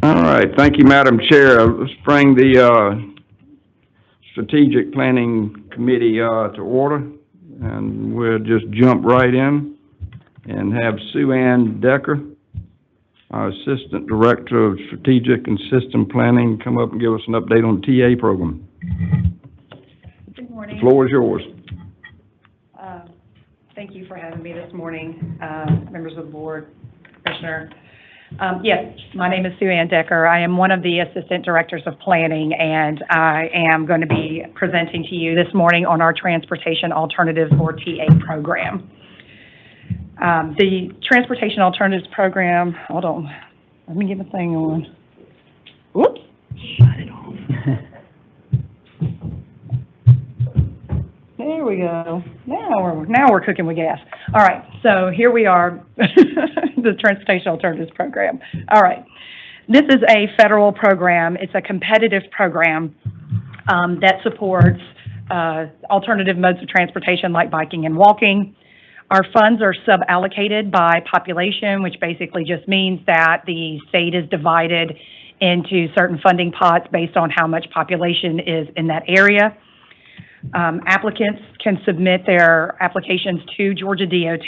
All right, thank you, Madam Chair. Let's bring the Strategic Planning Committee to order, and we'll just jump right in and have Sue Ann Decker, our Assistant Director of Strategic and System Planning, come up and give us an update on the TA program. Good morning. The floor is yours. Thank you for having me this morning, members of the board, Commissioner. Yes, my name is Sue Ann Decker. I am one of the Assistant Directors of Planning, and I am going to be presenting to you this morning on our Transportation Alternatives or TA program. The Transportation Alternatives Program, hold on, let me get the thing on. Whoops, shut it off. There we go. Now we're cooking with gas. All right, so here we are, the Transportation Alternatives Program. All right, this is a federal program. It's a competitive program that supports alternative modes of transportation like biking and walking. Our funds are sub-allocated by population, which basically just means that the state is divided into certain funding pots based on how much population is in that area. Applicants can submit their applications to Georgia DOT.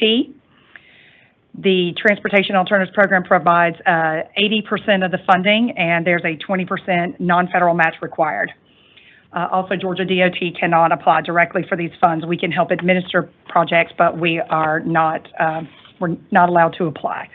The Transportation Alternatives Program provides 80% of the funding, and there's a 20% non-federal match required. Also, Georgia DOT cannot apply directly for these funds. We can help administer projects, but we are not, we're not allowed to apply.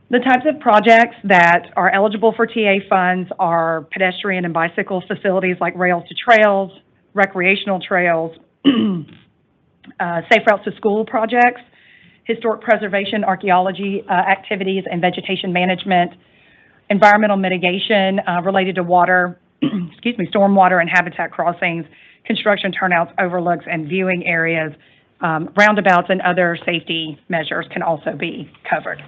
The types of projects that are eligible for TA funds are pedestrian and bicycle facilities like rails to trails, recreational trails, safe routes to school projects, historic preservation, archaeology activities, and vegetation management, environmental mitigation related to water, stormwater and habitat crossings, construction turnouts, overlooks, and viewing areas, roundabouts, and other safety measures can also be covered.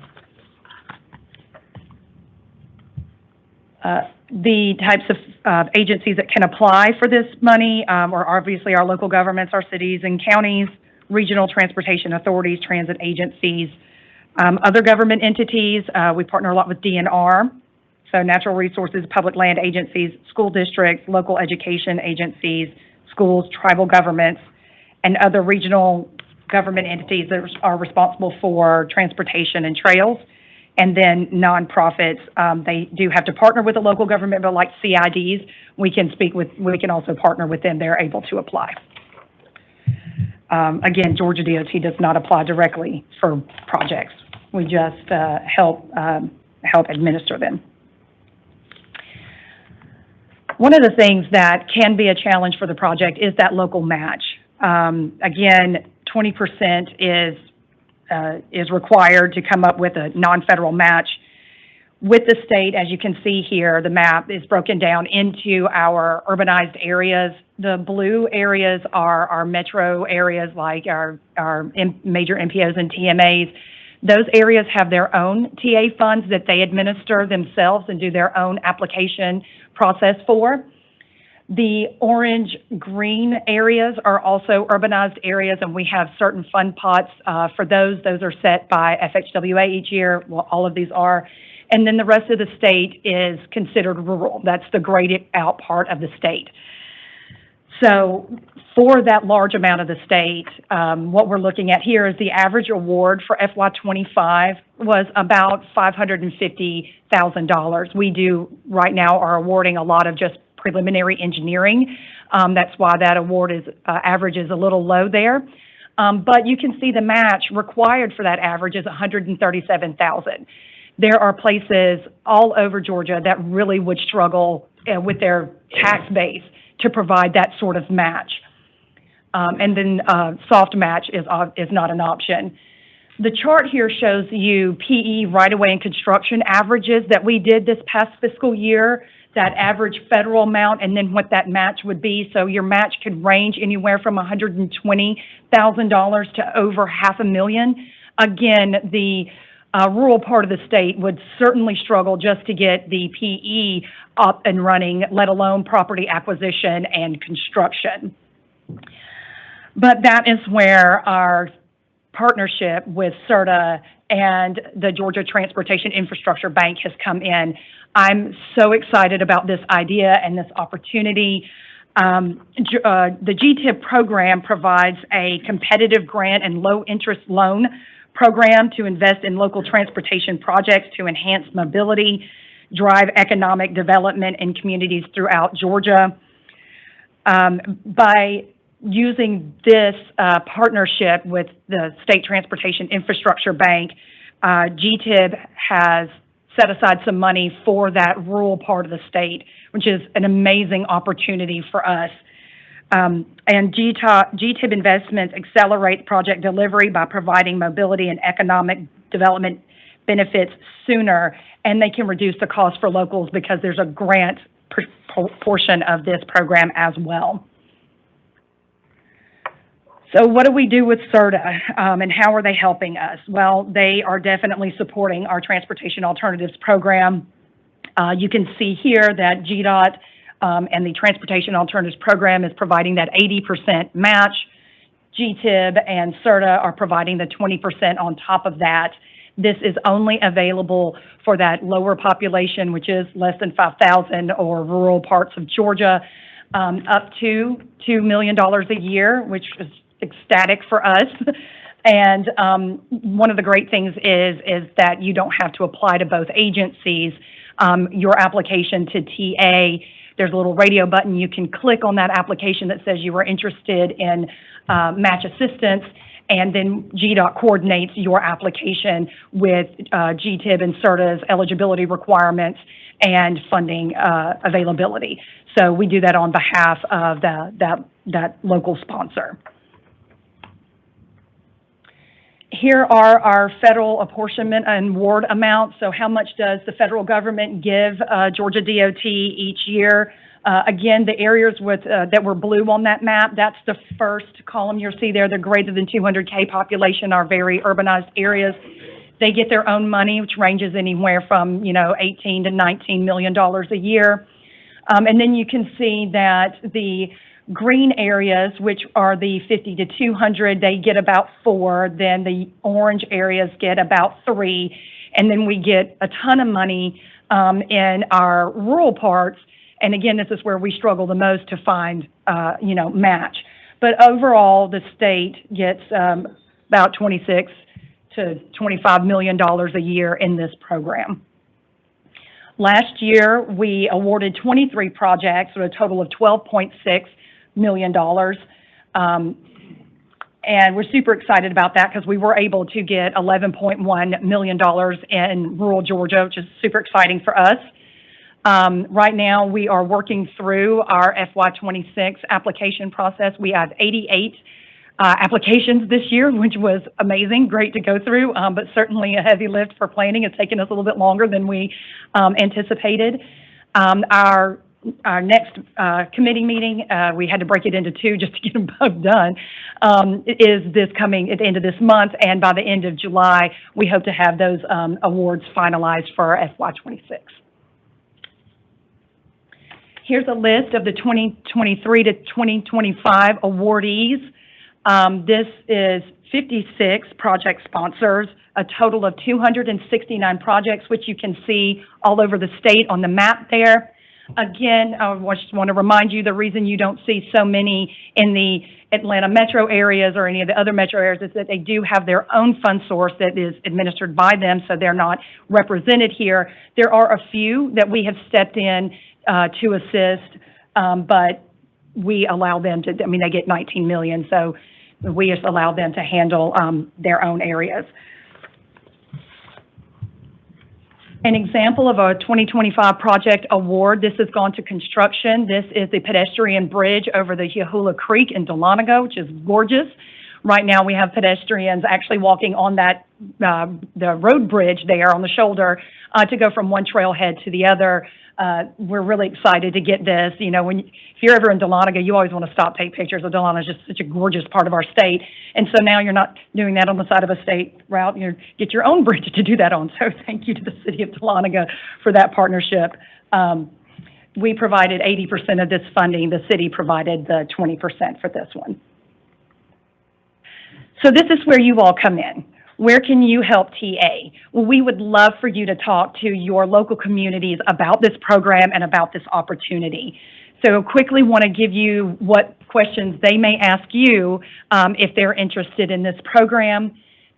The types of agencies that can apply for this money are obviously our local governments, our cities and counties, regional transportation authorities, transit agencies, other government entities. We partner a lot with DNR, so natural resources, public land agencies, school districts, local education agencies, schools, tribal governments, and other regional government entities that are responsible for transportation and trails. And then nonprofits, they do have to partner with a local government, but like CIDs, we can also partner with them. They're able to apply. Again, Georgia DOT does not apply directly for projects. We just help administer them. One of the things that can be a challenge for the project is that local match. Again, 20% is required to come up with a non-federal match. With the state, as you can see here, the map is broken down into our urbanized areas. The blue areas are our metro areas, like our major MPOs and TMAs. Those areas have their own TA funds that they administer themselves and do their own application process for. The orange-green areas are also urbanized areas, and we have certain fund pots for those. Those are set by FHWA each year. Well, all of these are. And then the rest of the state is considered rural. That's the graded out part of the state. So for that large amount of the state, what we're looking at here is the average award for FY25 was about $550,000. We right now are awarding a lot of just preliminary engineering. That's why that award average is a little low there. But you can see the match required for that average is $137,000. There are places all over Georgia that really would struggle with their tax base to provide that sort of match. And then soft match is not an option. The chart here shows you PE right-of-way and construction averages that we did this past fiscal year, that average federal amount, and then what that match would be. So your match could range anywhere from $120,000 to over $500,000. Again, the rural part of the state would certainly struggle just to get the PE up and running, let alone property acquisition and construction. But that is where our partnership with CERTA and the Georgia Transportation Infrastructure Bank has come in. I'm so excited about this idea and this opportunity. The GTIP program provides a competitive grant and low-interest loan program to invest in local transportation projects to enhance mobility, drive economic development in communities throughout Georgia. By using this partnership with the State Transportation Infrastructure Bank, GTIB has set aside some money for that rural part of the state, which is an amazing opportunity for us. And GTIB investments accelerate project delivery by providing mobility and economic development benefits sooner, and they can reduce the cost for locals because there's a grant portion of this program as well. So what do we do with CERTA, and how are they helping us? Well, they are definitely supporting our Transportation Alternatives Program. You can see here that GDOT and the Transportation Alternatives Program is providing that 80% match. GTIB and CERTA are providing the 20% on top of that. This is only available for that lower population, which is less than 5,000, or rural parts of Georgia, up to $2 million a year, which is ecstatic for us. And one of the great things is that you don't have to apply to both agencies. Your application to TA, there's a little radio button. You can click on that application that says you are interested in match assistance, and then GDOT coordinates your application with GTIB and CERTA's eligibility requirements and funding availability. So we do that on behalf of that local sponsor. Here are our federal apportionment and award amounts. So how much does the federal government give Georgia DOT each year? Again, the areas with that were blue on that map, that's the first column you'll see there. The greater than 200K population are very urbanized areas. They get their own money, which ranges anywhere from, $18 to $19 million a year. And then you can see that the green areas, which are the 50 to 200, they get about 4. Then the orange areas get about 3. And then we get a ton of money in our rural parts. And again, this is where we struggle the most to find, match. But overall, the state gets about $26 to $25 million a year in this program. Last year, we awarded 23 projects with a total of $12.6 million. And we're super excited about that because we were able to get $11.1 million in rural Georgia, which is super exciting for us. Right now, we are working through our FY26 application process. We have 88 applications this year, which was amazing, great to go through, but certainly a heavy lift for planning. It's taken us a little bit longer than we anticipated. Our next committee meeting, we had to break it into 2 just to get them both done, is this coming at the end of this month, and by the end of July, we hope to have those awards finalized for our FY26. Here's a list of the 2023 to 2025 awardees. This is 56 project sponsors, a total of 269 projects, which you can see all over the state on the map there. Again, I just want to remind you, the reason you don't see so many in the Atlanta metro areas or any of the other metro areas is that they do have their own fund source that is administered by them, so they're not represented here. There are a few that we have stepped in to assist, but we allow them to, they get 19 million, so we just allow them to handle their own areas. An example of a 2025 project award, this has gone to construction. This is the pedestrian bridge over the Yahula Creek in Dahlonega, which is gorgeous. Right now we have pedestrians actually walking on that, the road bridge there on the shoulder to go from one trailhead to the other. We're really excited to get this. If you're ever in Dahlonega, you always want to stop, take pictures of Dahlonega. It's just such a gorgeous part of our state. And so now you're not doing that on the side of a state route. You get your own bridge to do that on. So thank you to the city of Dahlonega for that partnership. We provided 80% of this funding. The city provided the 20% for this one. So this is where you all come in. Where can you help TA? Well, we would love for you to talk to your local communities about this program and about this opportunity. So quickly want to give you what questions they may ask you if they're interested in this program.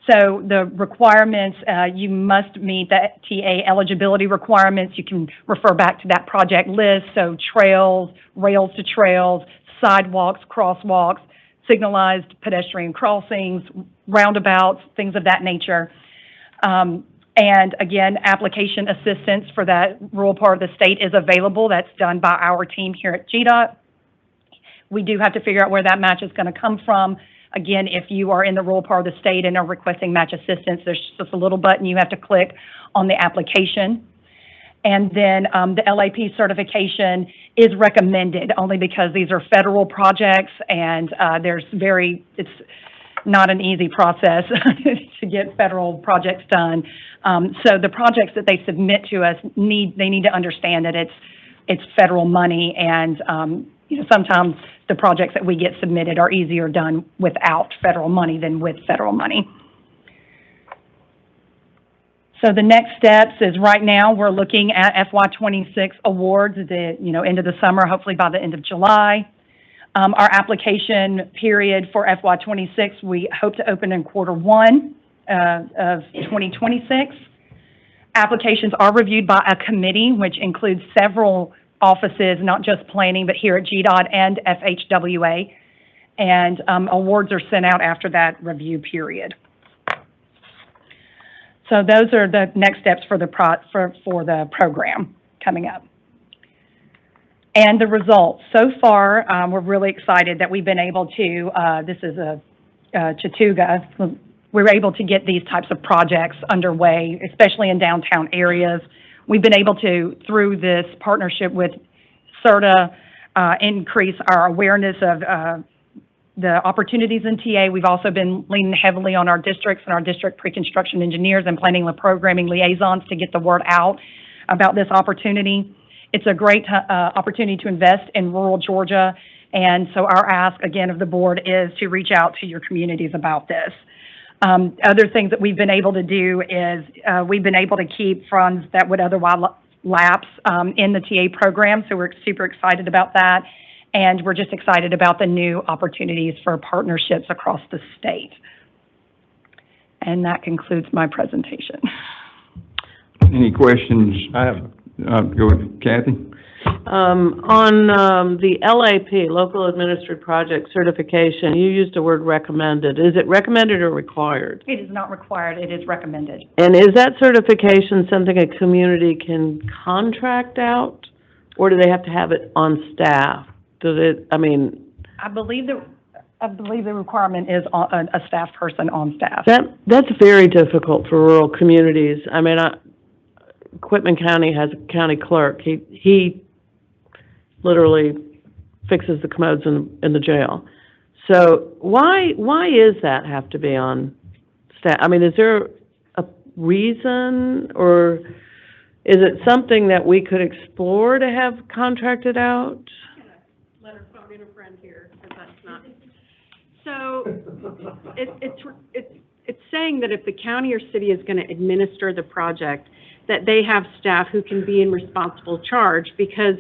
So the requirements, you must meet the TA eligibility requirements. You can refer back to that project list. So trails, rails to trails, sidewalks, crosswalks, signalized pedestrian crossings, roundabouts, things of that nature. And again, application assistance for that rural part of the state is available. That's done by our team here at GDOT. We do have to figure out where that match is going to come from. Again, if you are in the rural part of the state and are requesting match assistance, there's just a little button you have to click on the application. And then the LAP certification is recommended only because these are federal projects and it's not an easy process to get federal projects done. So the projects that they submit to us they need to understand that it's federal money, and sometimes the projects that we get submitted are easier done without federal money than with federal money. So the next steps is right now we're looking at FY26 awards at the end of the summer, hopefully by the end of July. Our application period for FY26, we hope to open in Q1 of 2026. Applications are reviewed by a committee, which includes several offices, not just planning, but here at GDOT and FHWA. And awards are sent out after that review period. So those are the next steps for the program coming up. And the results. So far, we're really excited that we've been able to, this is Chattooga, we were able to get these types of projects underway, especially in downtown areas. We've been able to, through this partnership with CERTA, increase our awareness of the opportunities in TA. We've also been leaning heavily on our districts and our district pre-construction engineers and planning and programming liaisons to get the word out about this opportunity. It's a great opportunity to invest in rural Georgia, and so our ask, again, of the board is to reach out to your communities about this. Other things that we've been able to do is we've been able to keep funds that would otherwise lapse in the TA program, so we're super excited about that, and we're just excited about the new opportunities for partnerships across the state. And that concludes my presentation. Any questions? I have. Go ahead, Kathy. On the LAP, Local Administered Project Certification, you used the word recommended. Is it recommended or required? It is not required, it is recommended. And is that certification something a community can contract out, or do they have to have it on staff? I believe the requirement is a staff person on staff. That's very difficult for rural communities. I mean, Quitman County has a county clerk. He literally fixes the commodes in the jail. So why is that have to be on staff? I mean, is there a reason, or is it something that we could explore to have contracted out? Let her phone in a friend here, because that's not. So it's saying that if the county or city is going to administer the project, that they have staff who can be in responsible charge, because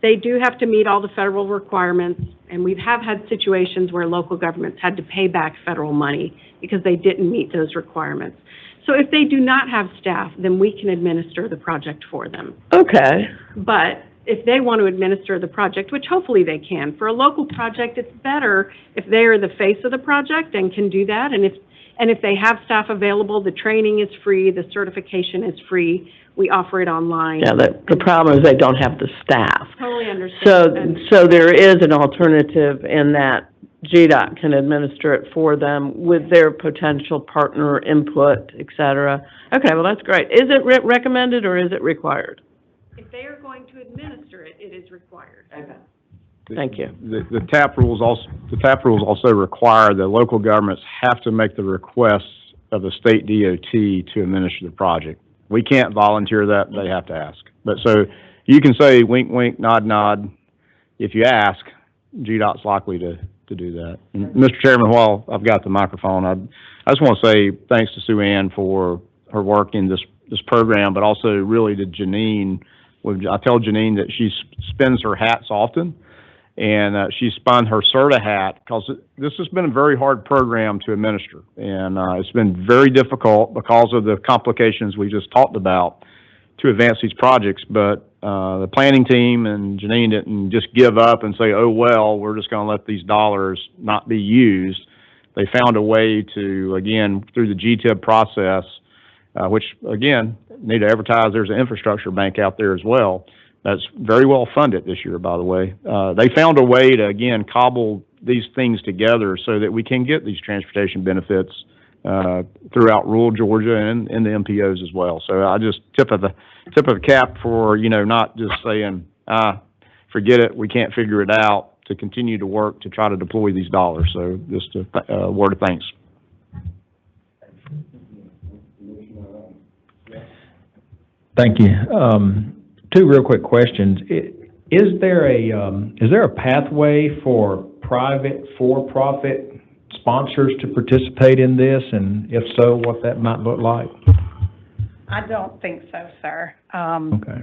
they do have to meet all the federal requirements, and we have had situations where local governments had to pay back federal money because they didn't meet those requirements. So if they do not have staff, then we can administer the project for them. Okay. But if they want to administer the project, which hopefully they can, for a local project, it's better if they are the face of the project and can do that. And if they have staff available, the training is free, the certification is free. We offer it online. Yeah, the problem is they don't have the staff. Totally understand. So there is an alternative in that GDOT can administer it for them with their potential partner input, et cetera. Okay, well, that's great. Is it recommended or is it required? If they are going to administer it, it is required. Okay. Thank you. The TAP rules also require that local governments have to make the requests of the state DOT to administer the project. We can't volunteer that, they have to ask. But so you can say wink, wink, nod, nod. If you ask, GDOT's likely to to do that. And Mr. Chairman, while I've got the microphone, I just want to say thanks to Sue Ann for her work in this program, but also really to Janine. I tell Janine that she spins her hats often, and she spun her CERTA hat because this has been a very hard program to administer, and it's been very difficult because of the complications we just talked about to advance these projects. But the planning team and Janine didn't just give up and say, oh, well, we're just going to let these dollars not be used. They found a way to, again, through the GTIB process, which, again, need to advertise there's an infrastructure bank out there as well. That's very well funded this year, by the way. They found a way to, again, cobble these things together so that we can get these transportation benefits throughout rural Georgia and in the MPOs as well. So I just tip of the cap for, not just saying, forget it, we can't figure it out, to continue to work to try to deploy these dollars. So just a word of thanks. Thank you. Two real quick questions. Is there a pathway for private, for-profit sponsors to participate in this, and if so, what that might look like? I don't think so, sir. Okay.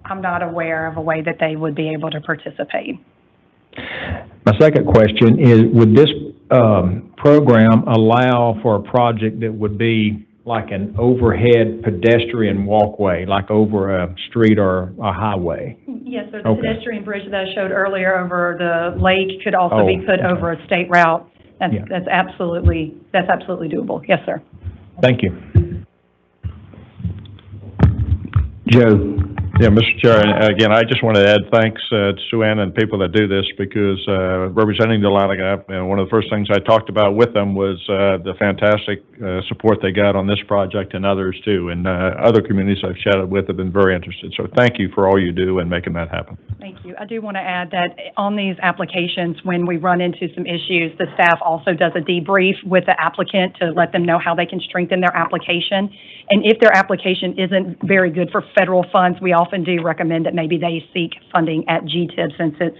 I'm not aware of a way that they would be able to participate. My second question is, would this program allow for a project that would be like an overhead pedestrian walkway, like over a street or a highway? Yes, sir. The Okay. pedestrian bridge that I showed earlier over the lake could also be put okay. over a state route. Yeah. That's absolutely doable. Yes, sir. Thank you. Joe? Yeah, Mr. Chair, and again, I just want to add thanks to Sue Ann and people that do this, because representing the Atlanta Gap, one of the first things I talked about with them was the fantastic support they got on this project, and others too, and other communities I've chatted with have been very interested. So thank you for all you do in making that happen. Thank you. I do want to add that on these applications, when we run into some issues, the staff also does a debrief with the applicant to let them know how they can strengthen their application. And if their application isn't very good for federal funds, we often do recommend that maybe they seek funding at GTIB, since it's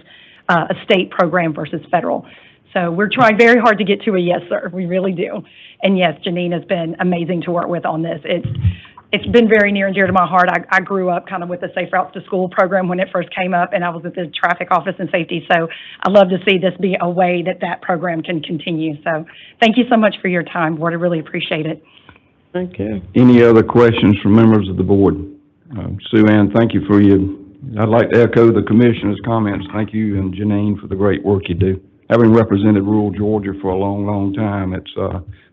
a state program versus federal. So we're trying very hard to get to a yes, sir. We really do. And yes, Janine has been amazing to work with on this. It's been very near and dear to my heart. I grew up kind of with the Safe Routes to School program when it first came up, and I was at the traffic office and safety. So I love to see this be a way that program can continue. So thank you so much for your time, board. I really appreciate it. Thank you. Any other questions from members of the board? Sue Ann, thank you for I'd like to echo the commissioner's comments. Thank you, and Janine, for the great work you do. Having represented rural Georgia for a long, long time, it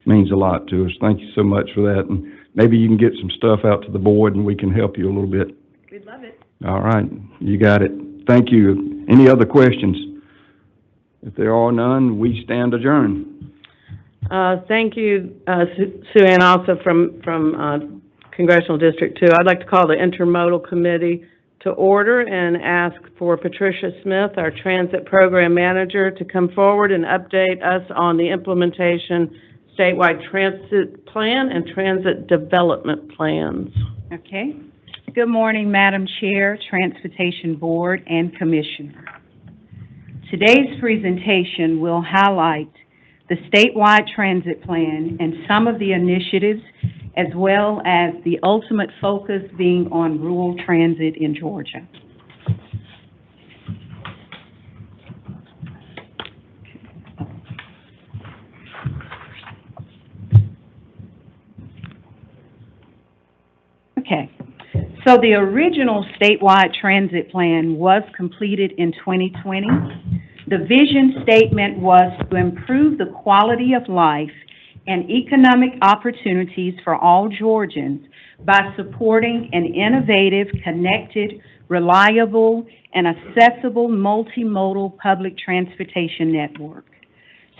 means a lot to us. Thank you so much for that, and maybe you can get some stuff out to the board and we can help you a little bit. We'd love it. All right, you got it. Thank you. Any other questions? If there are none, we stand adjourned. Thank you, Sue Ann, also from Congressional District 2. I'd like to call the Intermodal Committee to order and ask for Patricia Smith, our Transit Program Manager, to come forward and update us on the implementation statewide transit plan and transit development plans. Okay. Good morning, Madam Chair, Transportation Board, and Commissioner. Today's presentation will highlight the statewide transit plan and some of the initiatives, as well as the ultimate focus being on rural transit in Georgia. Okay, so the original statewide transit plan was completed in 2020. The vision statement was to improve the quality of life and economic opportunities for all Georgians by supporting an innovative, connected, reliable, and accessible multimodal public transportation network.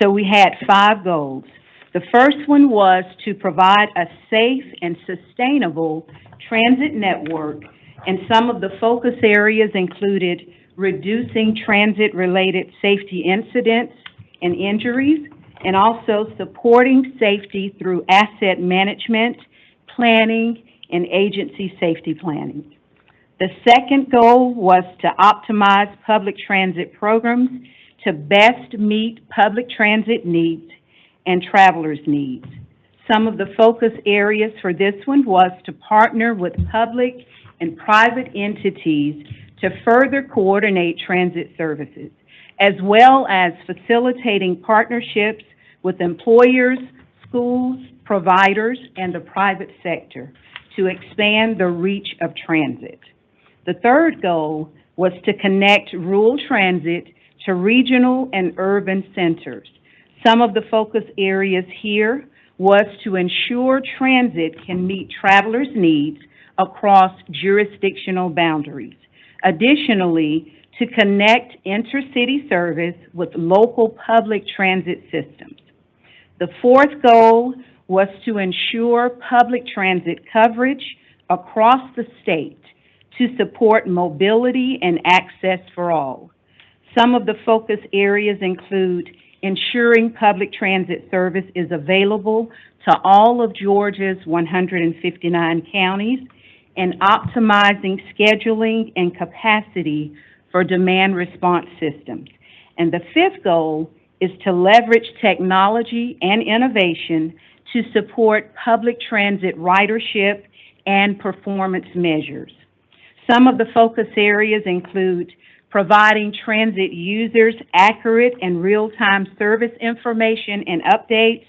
So we had 5 goals. The first one was to provide a safe and sustainable transit network, and some of the focus areas included reducing transit-related safety incidents and injuries, and also supporting safety through asset management, planning, and agency safety planning. The second goal was to optimize public transit programs to best meet public transit needs and travelers' needs. Some of the focus areas for this one was to partner with public and private entities to further coordinate transit services, as well as facilitating partnerships with employers, schools, providers, and the private sector to expand the reach of transit. The third goal was to connect rural transit to regional and urban centers. Some of the focus areas here was to ensure transit can meet travelers' needs across jurisdictional boundaries. Additionally, to connect intercity service with local public transit systems. The fourth goal was to ensure public transit coverage across the state to support mobility and access for all. Some of the focus areas include ensuring public transit service is available to all of Georgia's 159 counties and optimizing scheduling and capacity for demand response systems. And the fifth goal is to leverage technology and innovation to support public transit ridership and performance measures. Some of the focus areas include providing transit users accurate and real-time service information and updates,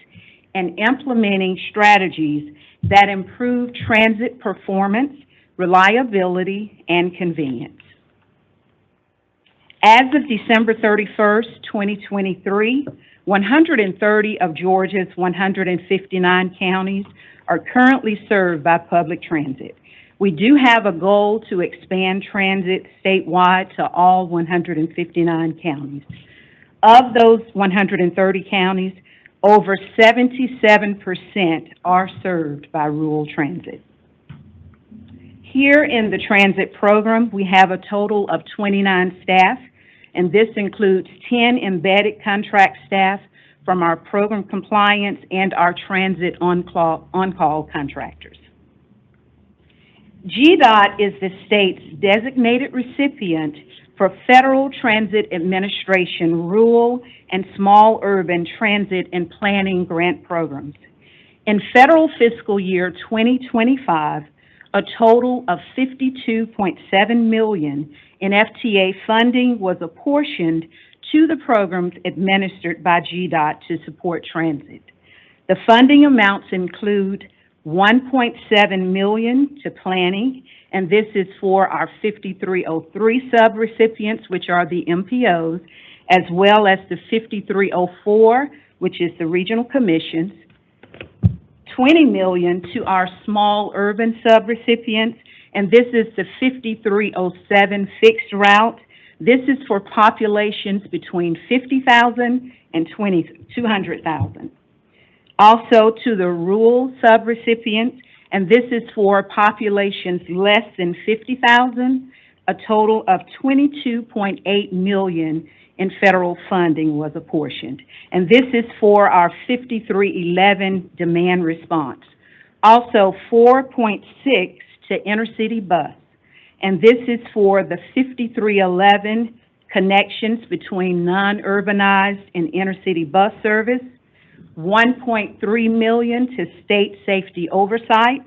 and implementing strategies that improve transit performance, reliability, and convenience. As of December 31st, 2023, 130 of Georgia's 159 counties are currently served by public transit. We do have a goal to expand transit statewide to all 159 counties. Of those 130 counties, over 77% are served by rural transit. Here in the transit program, we have a total of 29 staff, and this includes 10 embedded contract staff from our program compliance and our transit on-call contractors. GDOT is the state's designated recipient for Federal Transit Administration rural and small urban transit and planning grant programs. In federal fiscal year 2025, a total of $52.7 million in FTA funding was apportioned to the programs administered by GDOT to support transit. The funding amounts include $1.7 million to planning, and this is for our 5303 subrecipients, which are the MPOs, as well as the 5304, which is the regional commissions, $20 million to our small urban subrecipients, and this is the 5307 fixed route. This is for populations between 50,000 and 200,000. Also to the rural subrecipients, and this is for populations less than 50,000, a total of $22.8 million in federal funding was apportioned. And this is for our 5311 demand response. Also 4.6 to intercity bus, and this is for the 5311 connections between non-urbanized and intercity bus service, $1.3 million to state safety oversight,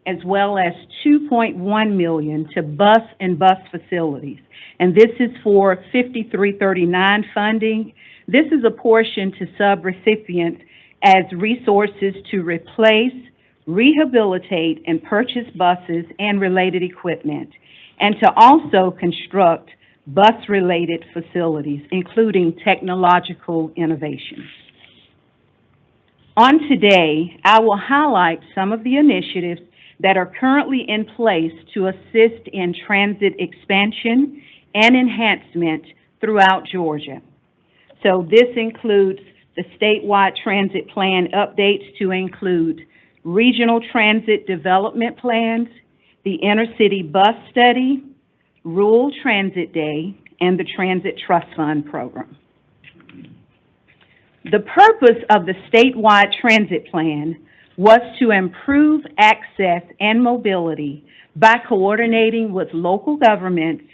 as well as $2.1 million to bus and bus facilities. And this is for 5339 funding. This is a portion to subrecipients as resources to replace, rehabilitate, and purchase buses and related equipment, and to also construct bus-related facilities, including technological innovations. On today, I will highlight some of the initiatives that are currently in place to assist in transit expansion and enhancement throughout Georgia. So this includes the statewide transit plan updates to include regional transit development plans, the intercity bus study, rural transit day, and the transit trust fund program. The purpose of the statewide transit plan was to improve access and mobility by coordinating with local governments,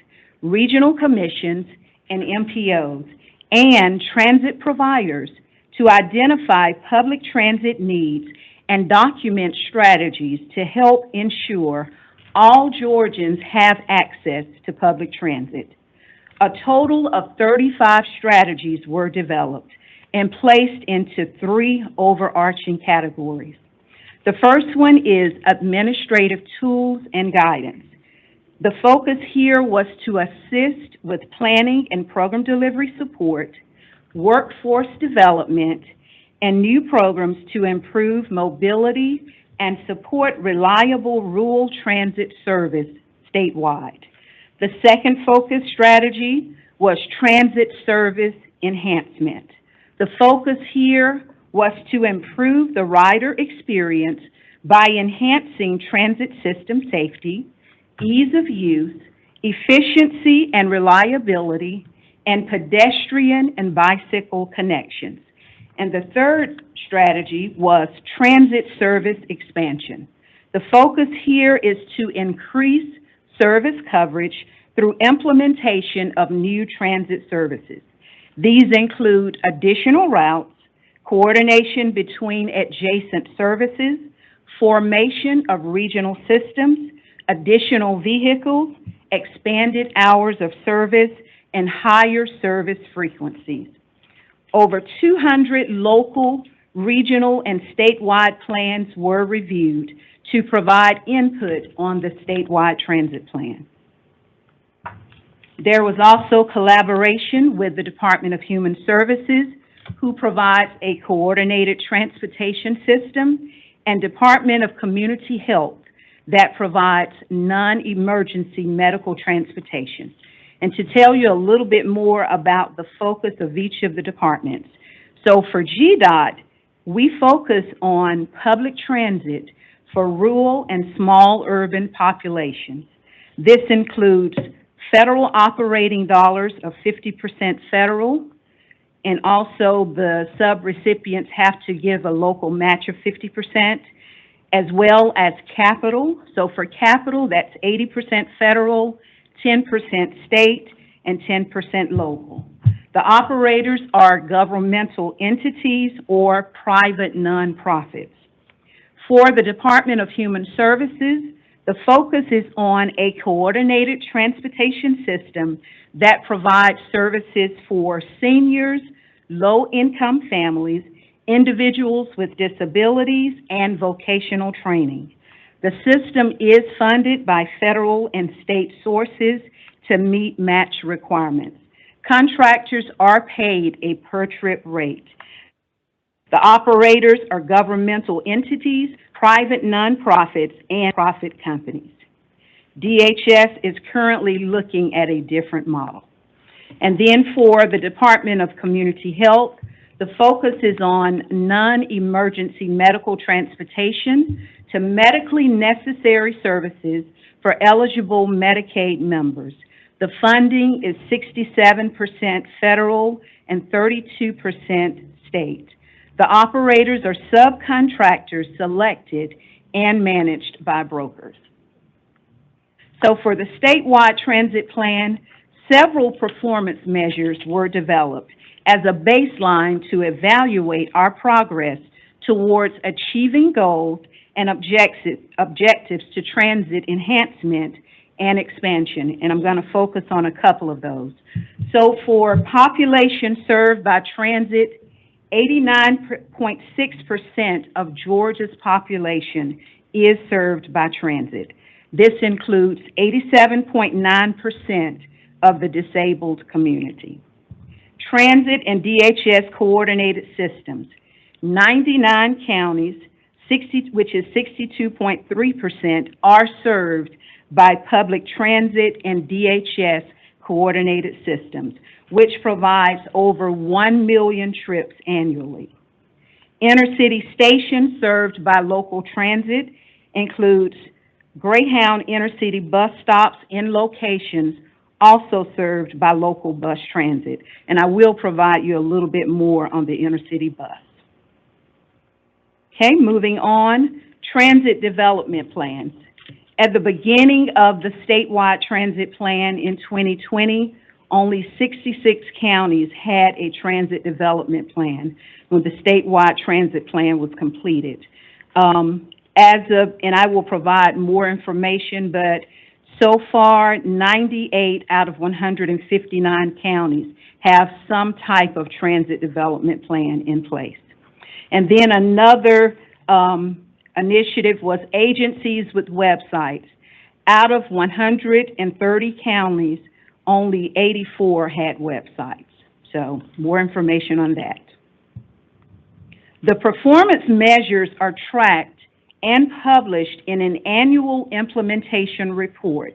regional commissions, and MPOs and transit providers to identify public transit needs and document strategies to help ensure all Georgians have access to public transit. A total of 35 strategies were developed and placed into 3 overarching categories. The first one is administrative tools and guidance. The focus here was to assist with planning and program delivery support, workforce development, and new programs to improve mobility and support reliable rural transit service statewide. The second focus strategy was transit service enhancement. The focus here was to improve the rider experience by enhancing transit system safety, ease of use, efficiency and reliability, and pedestrian and bicycle connections. And the third strategy was transit service expansion. The focus here is to increase service coverage through implementation of new transit services. These include additional routes, coordination between adjacent services, formation of regional systems, additional vehicles, expanded hours of service, and higher service frequencies. Over 200 local, regional, and statewide plans were reviewed to provide input on the statewide transit plan. There was also collaboration with the Department of Human Services, who provides a coordinated transportation system, and Department of Community Health that provides non-emergency medical transportation. And to tell you a little bit more about the focus of each of the departments. So for GDOT, we focus on public transit for rural and small urban populations. This includes federal operating dollars of 50% federal, and also the sub-recipients have to give a local match of 50%, as well as capital. So for capital, that's 80% federal, 10% state, and 10% local. The operators are governmental entities or private nonprofits. For the Department of Human Services, the focus is on a coordinated transportation system that provides services for seniors, low-income families, individuals with disabilities, and vocational training. The system is funded by federal and state sources to meet match requirements. Contractors are paid a per-trip rate. The operators are governmental entities, private nonprofits, and profit companies. DHS is currently looking at a different model. And then for the Department of Community Health, the focus is on non-emergency medical transportation to medically necessary services for eligible Medicaid members. The funding is 67% federal and 32% state. The operators are subcontractors selected and managed by brokers. So for the statewide transit plan, several performance measures were developed as a baseline to evaluate our progress towards achieving goals and objectives to transit enhancement and expansion, and I'm going to focus on a couple of those. So for population served by transit, 89.6% of Georgia's population is served by transit. This includes 87.9% of the disabled community. Transit and DHS coordinated systems, 99 counties, which is 62.3%, are served by public transit and DHS coordinated systems, which provides over 1 million trips annually. Inner-city stations served by local transit includes Greyhound inner-city bus stops in locations also served by local bus transit. And I will provide you a little bit more on the inner-city bus. Okay, moving on, transit development plans. At the beginning of the statewide transit plan in 2020, only 66 counties had a transit development plan when the statewide transit plan was completed. And I will provide more information, but so far, 98 out of 159 counties have some type of transit development plan in place. And then another initiative was agencies with websites. Out of 130 counties, only 84 had websites. So more information on that. The performance measures are tracked and published in an annual implementation report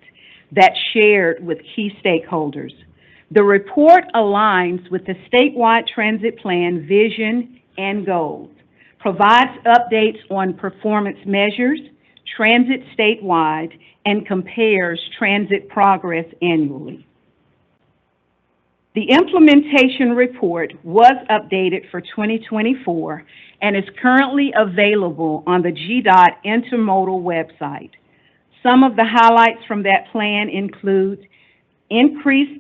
that's shared with key stakeholders. The report aligns with the statewide transit plan vision and goals, provides updates on performance measures, transit statewide, and compares transit progress annually. The implementation report was updated for 2024 and is currently available on the GDOT Intermodal website. Some of the highlights from that plan include increase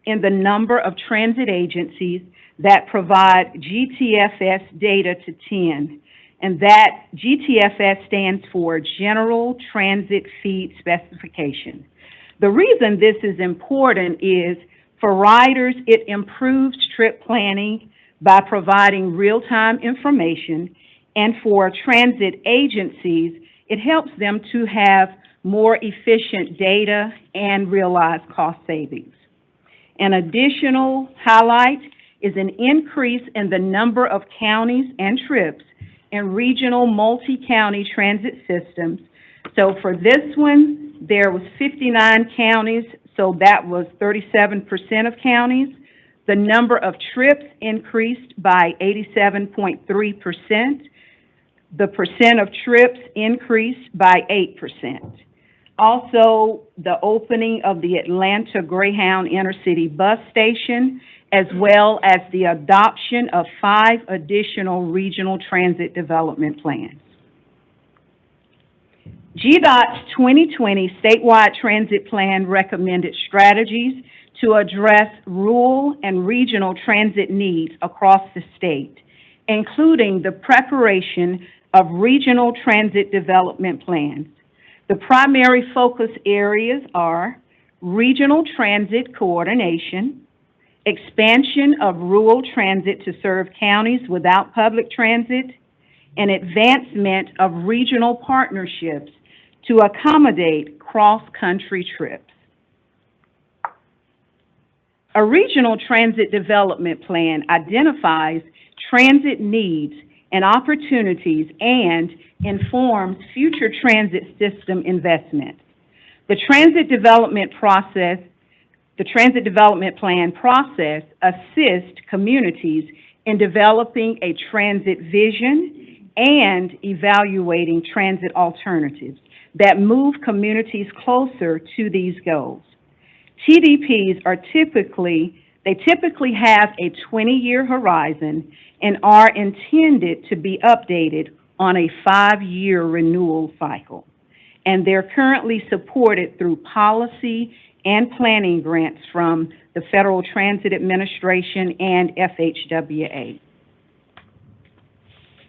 in the number of transit agencies that provide GTFS data to 10, and that GTFS stands for General Transit Feed Specification. The reason this is important is for riders, it improves trip planning by providing real-time information, and for transit agencies, it helps them to have more efficient data and realize cost savings. An additional highlight is an increase in the number of counties and trips in regional multi-county transit systems. So for this one, there was 59 counties, so that was 37% of counties. The number of trips increased by 87.3%. The percent of trips increased by 8%. Also, the opening of the Atlanta Greyhound Intercity Bus Station, as well as the adoption of 5 additional regional transit development plans. GDOT's 2020 statewide transit plan recommended strategies to address rural and regional transit needs across the state, including the preparation of regional transit development plans. The primary focus areas are regional transit coordination, expansion of rural transit to serve counties without public transit, and advancement of regional partnerships to accommodate cross-country trips. A regional transit development plan identifies transit needs and opportunities and informs future transit system investment. The transit development plan process assists communities in developing a transit vision and evaluating transit alternatives that move communities closer to these goals. TDPs typically have a 20-year horizon and are intended to be updated on a 5-year renewal cycle. And they're currently supported through policy and planning grants from the Federal Transit Administration and FHWA.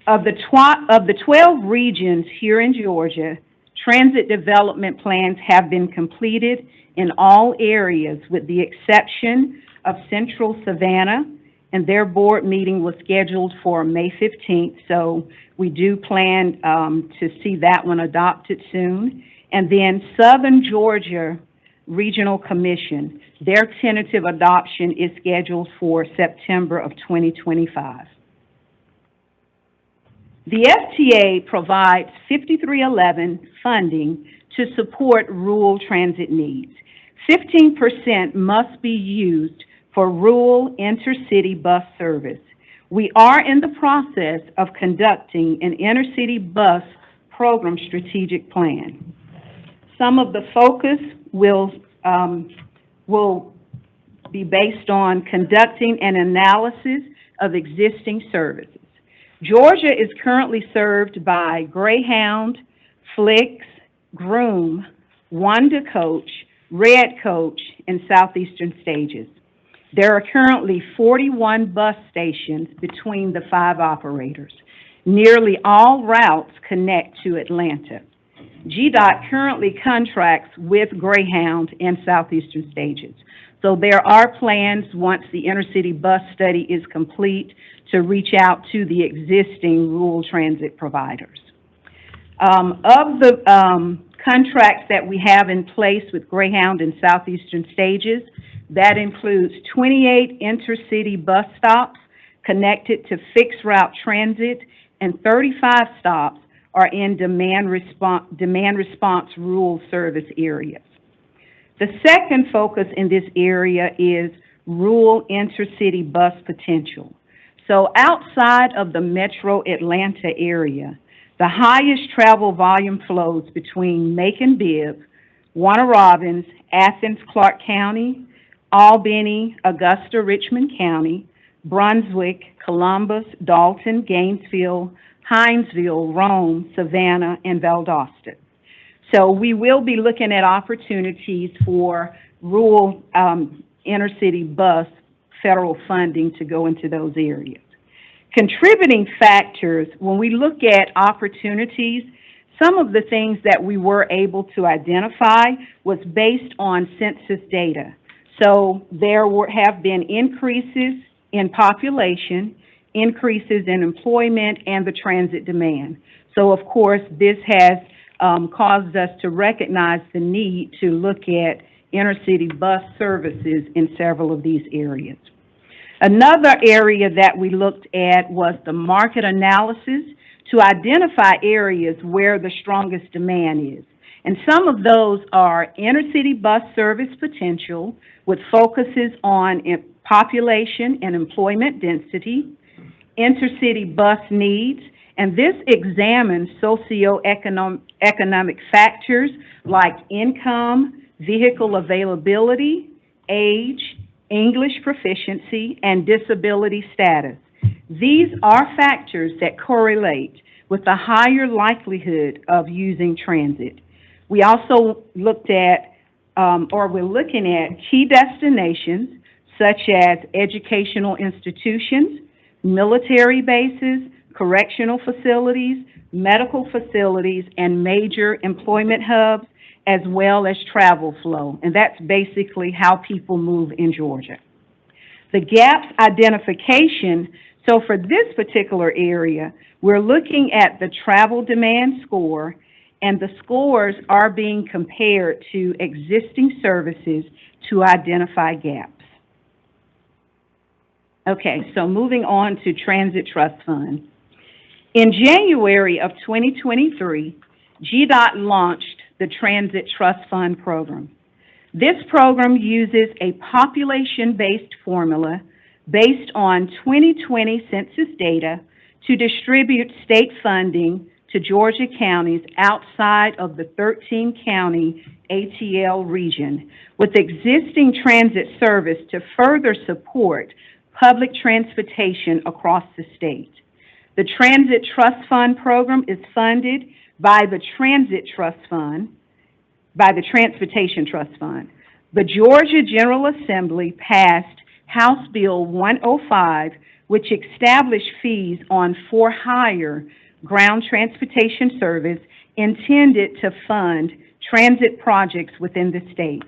Of the 12 regions here in Georgia, transit development plans have been completed in all areas with the exception of Central Savannah, and their board meeting was scheduled for May 15th, so we do plan to see that one adopted soon. And then Southern Georgia Regional Commission, their tentative adoption is scheduled for September of 2025. The FTA provides 5311 funding to support rural transit needs. 15% must be used for rural intercity bus service. We are in the process of conducting an intercity bus program strategic plan. Some of the focus will be based on conducting an analysis of existing services. Georgia is currently served by Greyhound, Flix, Groom, Wanda Coach, Red Coach, and Southeastern Stages. There are currently 41 bus stations between the 5 operators. Nearly all routes connect to Atlanta. GDOT currently contracts with Greyhound and Southeastern Stages. So there are plans, once the intercity bus study is complete, to reach out to the existing rural transit providers. Of the contracts that we have in place with Greyhound and Southeastern Stages, that includes 28 intercity bus stops connected to fixed route transit, and 35 stops are in demand response rural service areas. The second focus in this area is rural intercity bus potential. So outside of the metro Atlanta area, the highest travel volume flows between Macon-Bibb, Warner Robins, Athens, Clark County, Albany, Augusta, Richmond County, Brunswick, Columbus, Dalton, Gainesville, Hinesville, Rome, Savannah, and Valdosta. So we will be looking at opportunities for rural intercity bus federal funding to go into those areas. Contributing factors, when we look at opportunities, some of the things that we were able to identify was based on census data. So there have been increases in population, increases in employment, and the transit demand. So of course, this has caused us to recognize the need to look at intercity bus services in several of these areas. Another area that we looked at was the market analysis to identify areas where the strongest demand is. And some of those are intercity bus service potential with focuses on population and employment density, intercity bus needs, and this examines socioeconomic factors like income, vehicle availability, age, English proficiency, and disability status. These are factors that correlate with the higher likelihood of using transit. We also looked at, we're looking at key destinations such as educational institutions, military bases, correctional facilities, medical facilities, and major employment hubs, as well as travel flow. And that's basically how people move in Georgia. The gaps identification, so for this particular area, we're looking at the travel demand score, and the scores are being compared to existing services to identify gaps. Okay, so moving on to Transit Trust Fund. In January of 2023, GDOT launched the Transit Trust Fund program. This program uses a population-based formula based on 2020 census data to distribute state funding to Georgia counties outside of the 13-county ATL region, with existing transit service to further support public transportation across the state. The Transit Trust Fund program is funded by the Transit Trust Fund, by the Transportation Trust Fund. The Georgia General Assembly passed House Bill 105, which established fees on for-hire ground transportation service intended to fund transit projects within the state.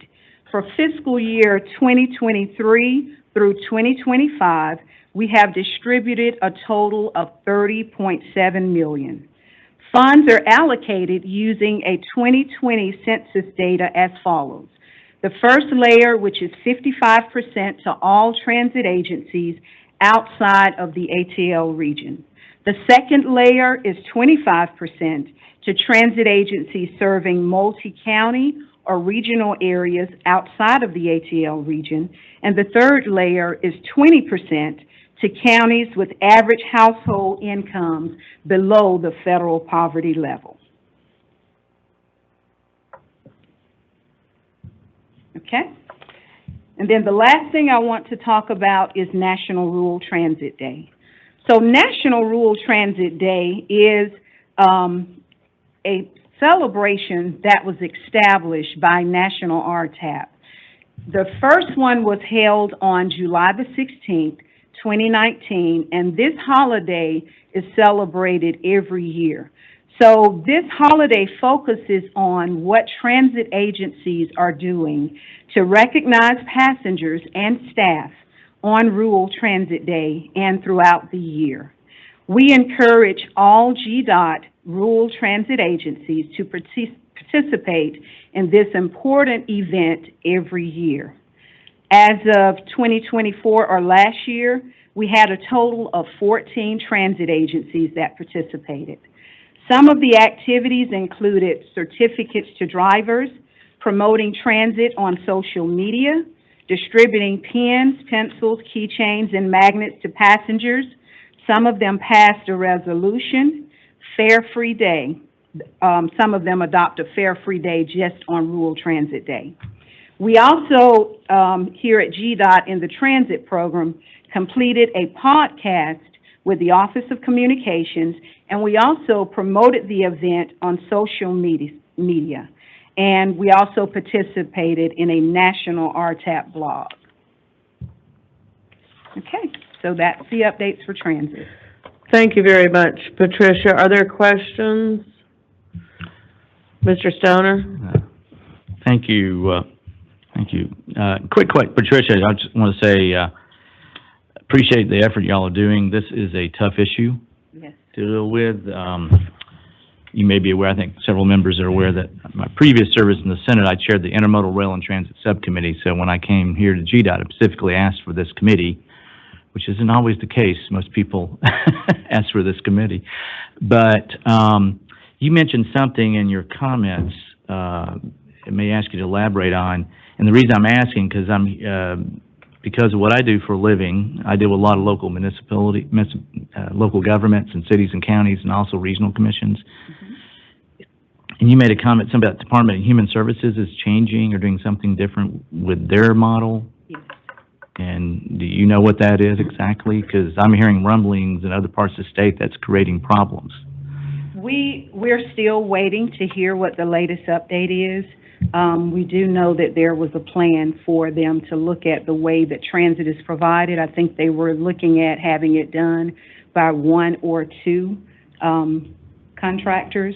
For fiscal year 2023 through 2025, we have distributed a total of $30.7 million. Funds are allocated using a 2020 census data as follows. The first layer, which is 55% to all transit agencies outside of the ATL region. The second layer is 25% to transit agencies serving multi-county or regional areas outside of the ATL region. And the third layer is 20% to counties with average household incomes below the federal poverty level. Okay? And then the last thing I want to talk about is National Rural Transit Day. So National Rural Transit Day is a celebration that was established by National RTAP. The first one was held on July the 16th, 2019, and this holiday is celebrated every year. So this holiday focuses on what transit agencies are doing to recognize passengers and staff on Rural Transit Day and throughout the year. We encourage all GDOT rural transit agencies to participate in this important event every year. As of 2024 or last year, we had a total of 14 transit agencies that participated. Some of the activities included certificates to drivers, promoting transit on social media, distributing pens, pencils, keychains, and magnets to passengers. Some of them passed a resolution, Fare-Free Day. Some of them adopt a Fare-Free Day just on Rural Transit Day. We also, here at GDOT in the transit program, completed a podcast with the Office of Communications, and we also promoted the event on social media. And we also participated in a national RTAP blog. Okay, so that's the updates for transit. Thank you very much, Patricia. Are there questions? Mr. Stoner? Thank you, quick, Patricia, I just want to say, appreciate the effort y'all are doing. This is a tough issue Yes. to deal with. You may be aware, I think several members are aware that my previous service in the Senate, I chaired the Intermodal Rail and Transit Subcommittee. So when I came here to GDOT, I specifically asked for this committee, which isn't always the case. Most people ask for this committee. But you mentioned something in your comments, I may ask you to elaborate on. And the reason I'm asking, because of what I do for a living, I deal with a lot of local local governments and cities and counties and also regional commissions. And you made a comment, something about the Department of Human Services is changing or doing something different with their model. Yes. And do you know what that is exactly? Because I'm hearing rumblings in other parts of the state that's creating problems. We're still waiting to hear what the latest update is. We do know that there was a plan for them to look at the way that transit is provided. I think they were looking at having it done by 1 or 2 contractors.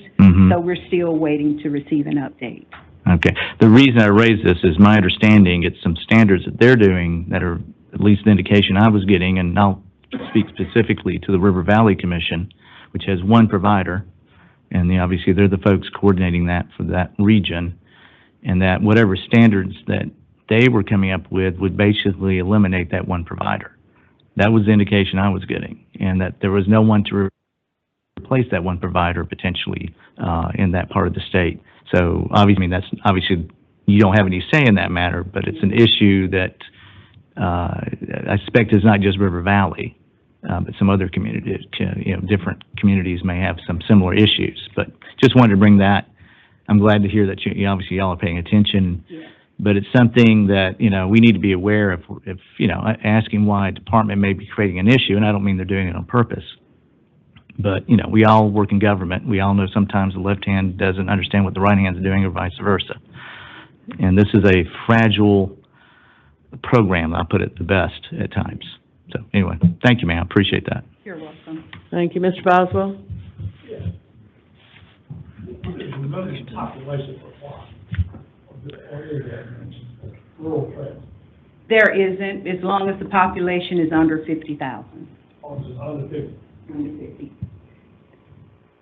So we're still waiting to receive an update. Okay. The reason I raise this is my understanding it's some standards that they're doing that are at least the indication I was getting, and I'll speak specifically to the River Valley Commission, which has one provider, and obviously they're the folks coordinating that for that region, and that whatever standards that they were coming up with would basically eliminate that one provider. That was the indication I was getting, and that there was no one to replace that one provider potentially in that part of the state. So obviously, obviously you don't have any say in that matter, but it's an issue that I suspect is not just River Valley, but some other communities, different communities may have some similar issues. But just wanted to bring that. I'm glad to hear that obviously y'all are paying attention. Yeah. But it's something that, we need to be aware of, asking why a department may be creating an issue, and I don't mean they're doing it on purpose. But, we all work in government. We all know sometimes the left hand doesn't understand what the right hand is doing or vice versa. And this is a fragile program, I'll put it the best at times. So anyway, thank you, ma'am. Appreciate that. You're welcome. Thank you, Mr. Boswell. There isn't, as long as the population is under 50,000. Under 50. Under 50.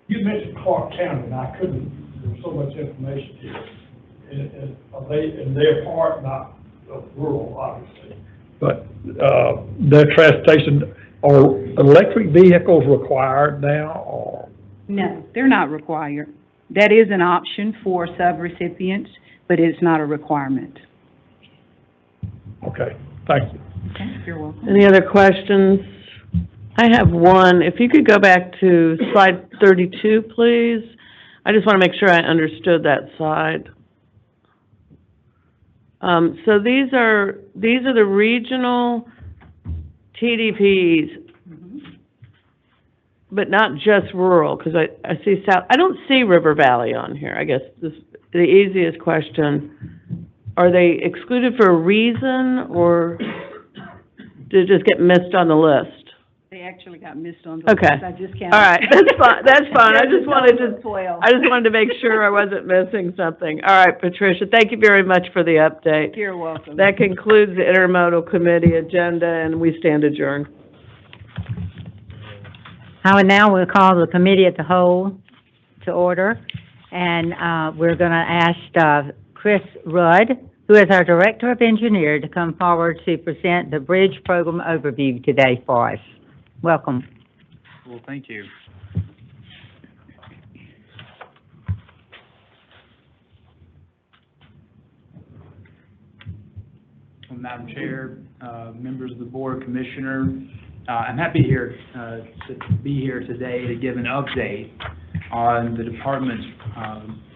You mentioned Clark County, and I couldn't, there's so much information here. And are they, in their part, not rural, obviously, but, their transportation, are electric vehicles required now, or? No, they're not required. That is an option for subrecipients, but it's not a requirement. Okay, thank you. Okay, you're welcome. Any other questions? I have one. If you could go back to slide 32, please. I just want to make sure I understood that slide. So these are the regional TDPs, but not just rural, because I see South. I don't see River Valley on here. I guess the easiest question. are they excluded for a reason, or did it just get missed on the list? They actually got missed on the Okay. list. I just counted. All right, that's fine, that's fine, I just wanted to, 12. I just wanted to make sure I wasn't missing something. All right, Patricia, thank you very much for the update. You're welcome. That concludes the intermodal committee agenda, and we stand adjourned. I would now will call the committee at the whole to order, and we're going to ask Chris Rudd, who is our Director of Engineer, to come forward to present the bridge program overview today for us. Welcome. Well, thank you. Well, Madam Chair, members of the Board, Commissioner, I'm happy to be here today to give an update on the department's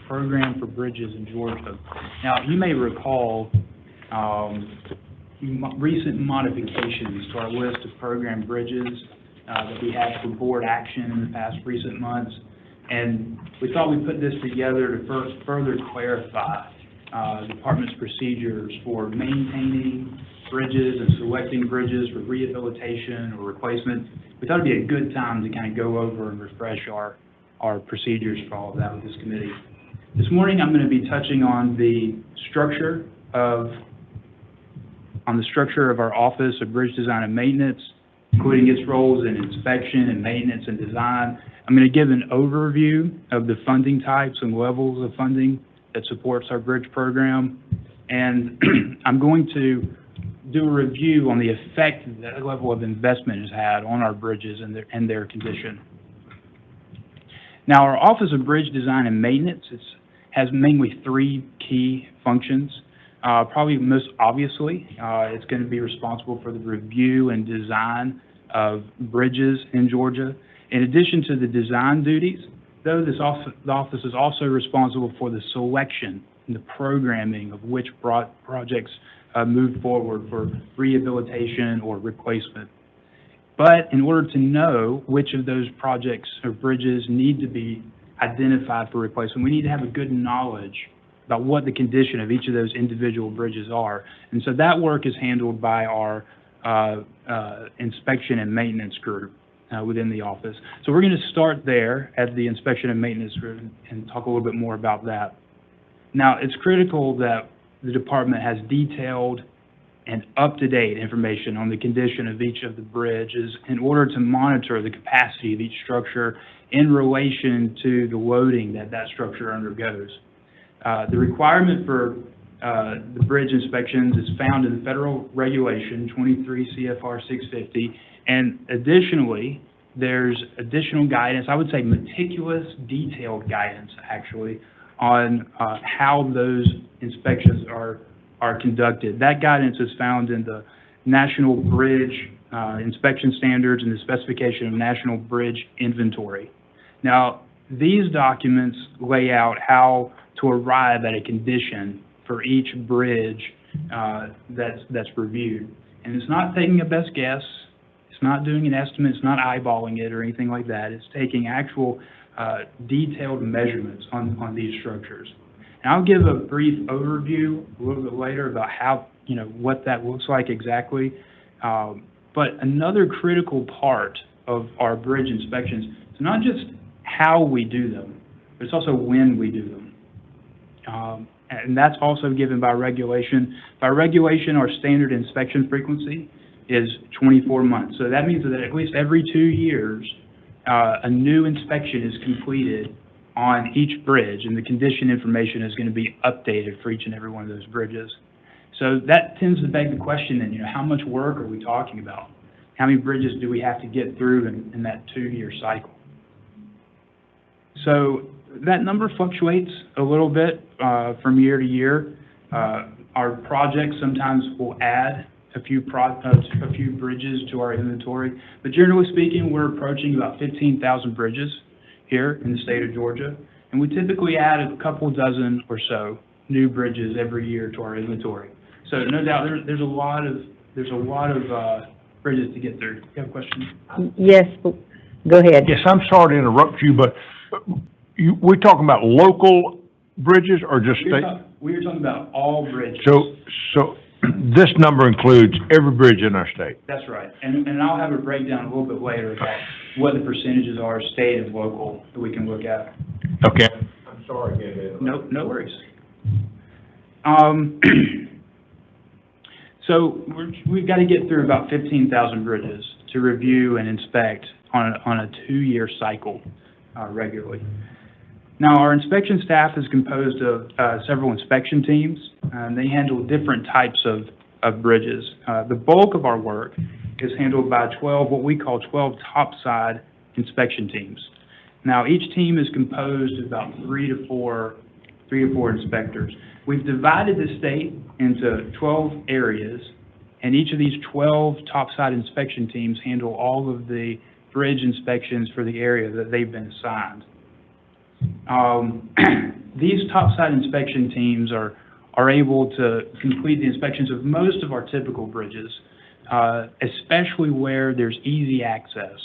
program for bridges in Georgia. Now, you may recall recent modifications to our list of program bridges that we had for board action in the past recent months, and we thought we'd put this together to further clarify the department's procedures for maintaining bridges and selecting bridges for rehabilitation or replacement. We thought it'd be a good time to kind of go over and refresh our procedures for all of that with this committee. This morning, I'm going to be touching on the structure of our Office of Bridge Design and Maintenance, including its roles in inspection and maintenance and design. I'm going to give an overview of the funding types and levels of funding that supports our bridge program, and I'm going to do a review on the effect that level of investment has had on our bridges and their condition. Now, our Office of Bridge Design and Maintenance has mainly three key functions. Probably most obviously, it's going to be responsible for the review and design of bridges in Georgia. In addition to the design duties, though, the office is also responsible for the selection and the programming of which projects move forward for rehabilitation or replacement. But in order to know which of those projects or bridges need to be identified for replacement, we need to have a good knowledge about what the condition of each of those individual bridges are. And so that work is handled by our inspection and maintenance group within the office. So we're going to start there at the inspection and maintenance group and talk a little bit more about that. Now, it's critical that the department has detailed and up-to-date information on the condition of each of the bridges in order to monitor the capacity of each structure in relation to the loading that structure undergoes. The requirement for the bridge inspections is found in the federal regulation 23 CFR 650, and additionally, there's additional guidance, I would say meticulous, detailed guidance actually, on how those inspections are conducted. That guidance is found in the National Bridge Inspection Standards and the Specification of National Bridge Inventory. Now, these documents lay out how to arrive at a condition for each bridge that's reviewed. And it's not taking a best guess, it's not doing an estimate, it's not eyeballing it or anything like that. It's taking actual detailed measurements on these structures. And I'll give a brief overview a little bit later about how, what that looks like exactly. But another critical part of our bridge inspections is not just how we do them, but it's also when we do them. And that's also given by regulation. By regulation, our standard inspection frequency is 24 months. So that means that at least every 2 years, a new inspection is completed on each bridge, and the condition information is going to be updated for each and every one of those bridges. So that tends to beg the question then, how much work are we talking about? How many bridges do we have to get through in that 2-year cycle? So that number fluctuates a little bit from year to year. Our projects sometimes will add a few bridges to our inventory, but generally speaking, we're approaching about 15,000 bridges here in the state of Georgia, and we typically add a couple dozen or so new bridges every year to our inventory. So no doubt there's a lot of bridges to get through. You have a question? Yes, go ahead. Yes, I'm sorry to interrupt you, but we're talking about local bridges or just state? We were talking about all bridges. So this number includes every bridge in our state? That's right. And I'll have a breakdown a little bit later about what the percentages are, state and local, that we can look at. Okay. I'm sorry again. No worries. So we've got to get through about 15,000 bridges to review and inspect on a 2-year cycle regularly. Now, our inspection staff is composed of several inspection teams, and they handle different types of bridges. The bulk of our work is handled by 12, what we call 12 topside inspection teams. Now, each team is composed of about 3 to 4 inspectors. We've divided the state into 12 areas, and each of these 12 topside inspection teams handle all of the bridge inspections for the area that they've been assigned. These topside inspection teams are able to complete the inspections of most of our typical bridges, especially where there's easy access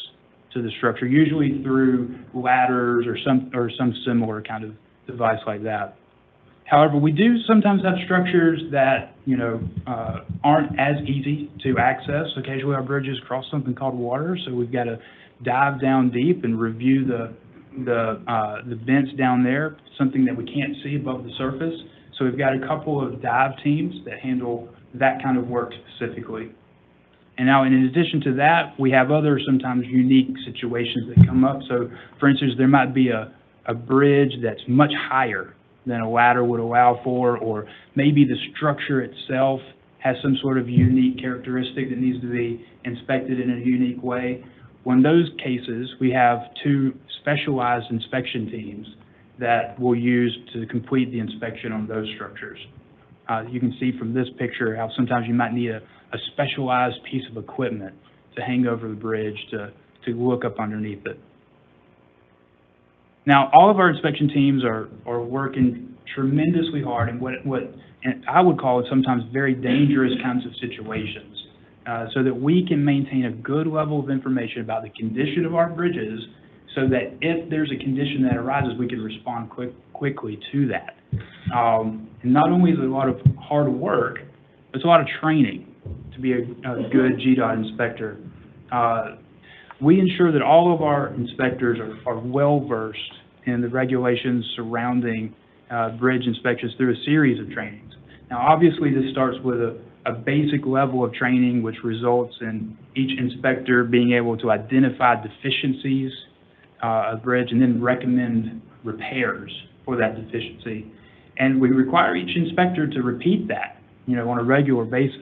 to the structure, usually through ladders or some similar kind of device like that. However, we do sometimes have structures that, aren't as easy to access. Occasionally our bridges cross something called water, so we've got to dive down deep and review the vents down there, something that we can't see above the surface. So we've got a couple of dive teams that handle that kind of work specifically. And now, in addition to that, we have other sometimes unique situations that come up. So, for instance, there might be a bridge that's much higher than a ladder would allow for, or maybe the structure itself has some sort of unique characteristic that needs to be inspected in a unique way. Well, in those cases, we have 2 specialized inspection teams that we'll use to complete the inspection on those structures. You can see from this picture how sometimes you might need a specialized piece of equipment to hang over the bridge to look up underneath it. Now, all of our inspection teams are working tremendously hard in what and I would call it sometimes very dangerous kinds of situations, so that we can maintain a good level of information about the condition of our bridges, so that if there's a condition that arises, we can respond quickly to that. And not only is it a lot of hard work, it's a lot of training to be a good GDOT inspector. We ensure that all of our inspectors are well-versed in the regulations surrounding bridge inspections through a series of trainings. Now, obviously, this starts with a basic level of training, which results in each inspector being able to identify deficiencies of bridge and then recommend repairs for that deficiency. And we require each inspector to repeat that, on a regular basis.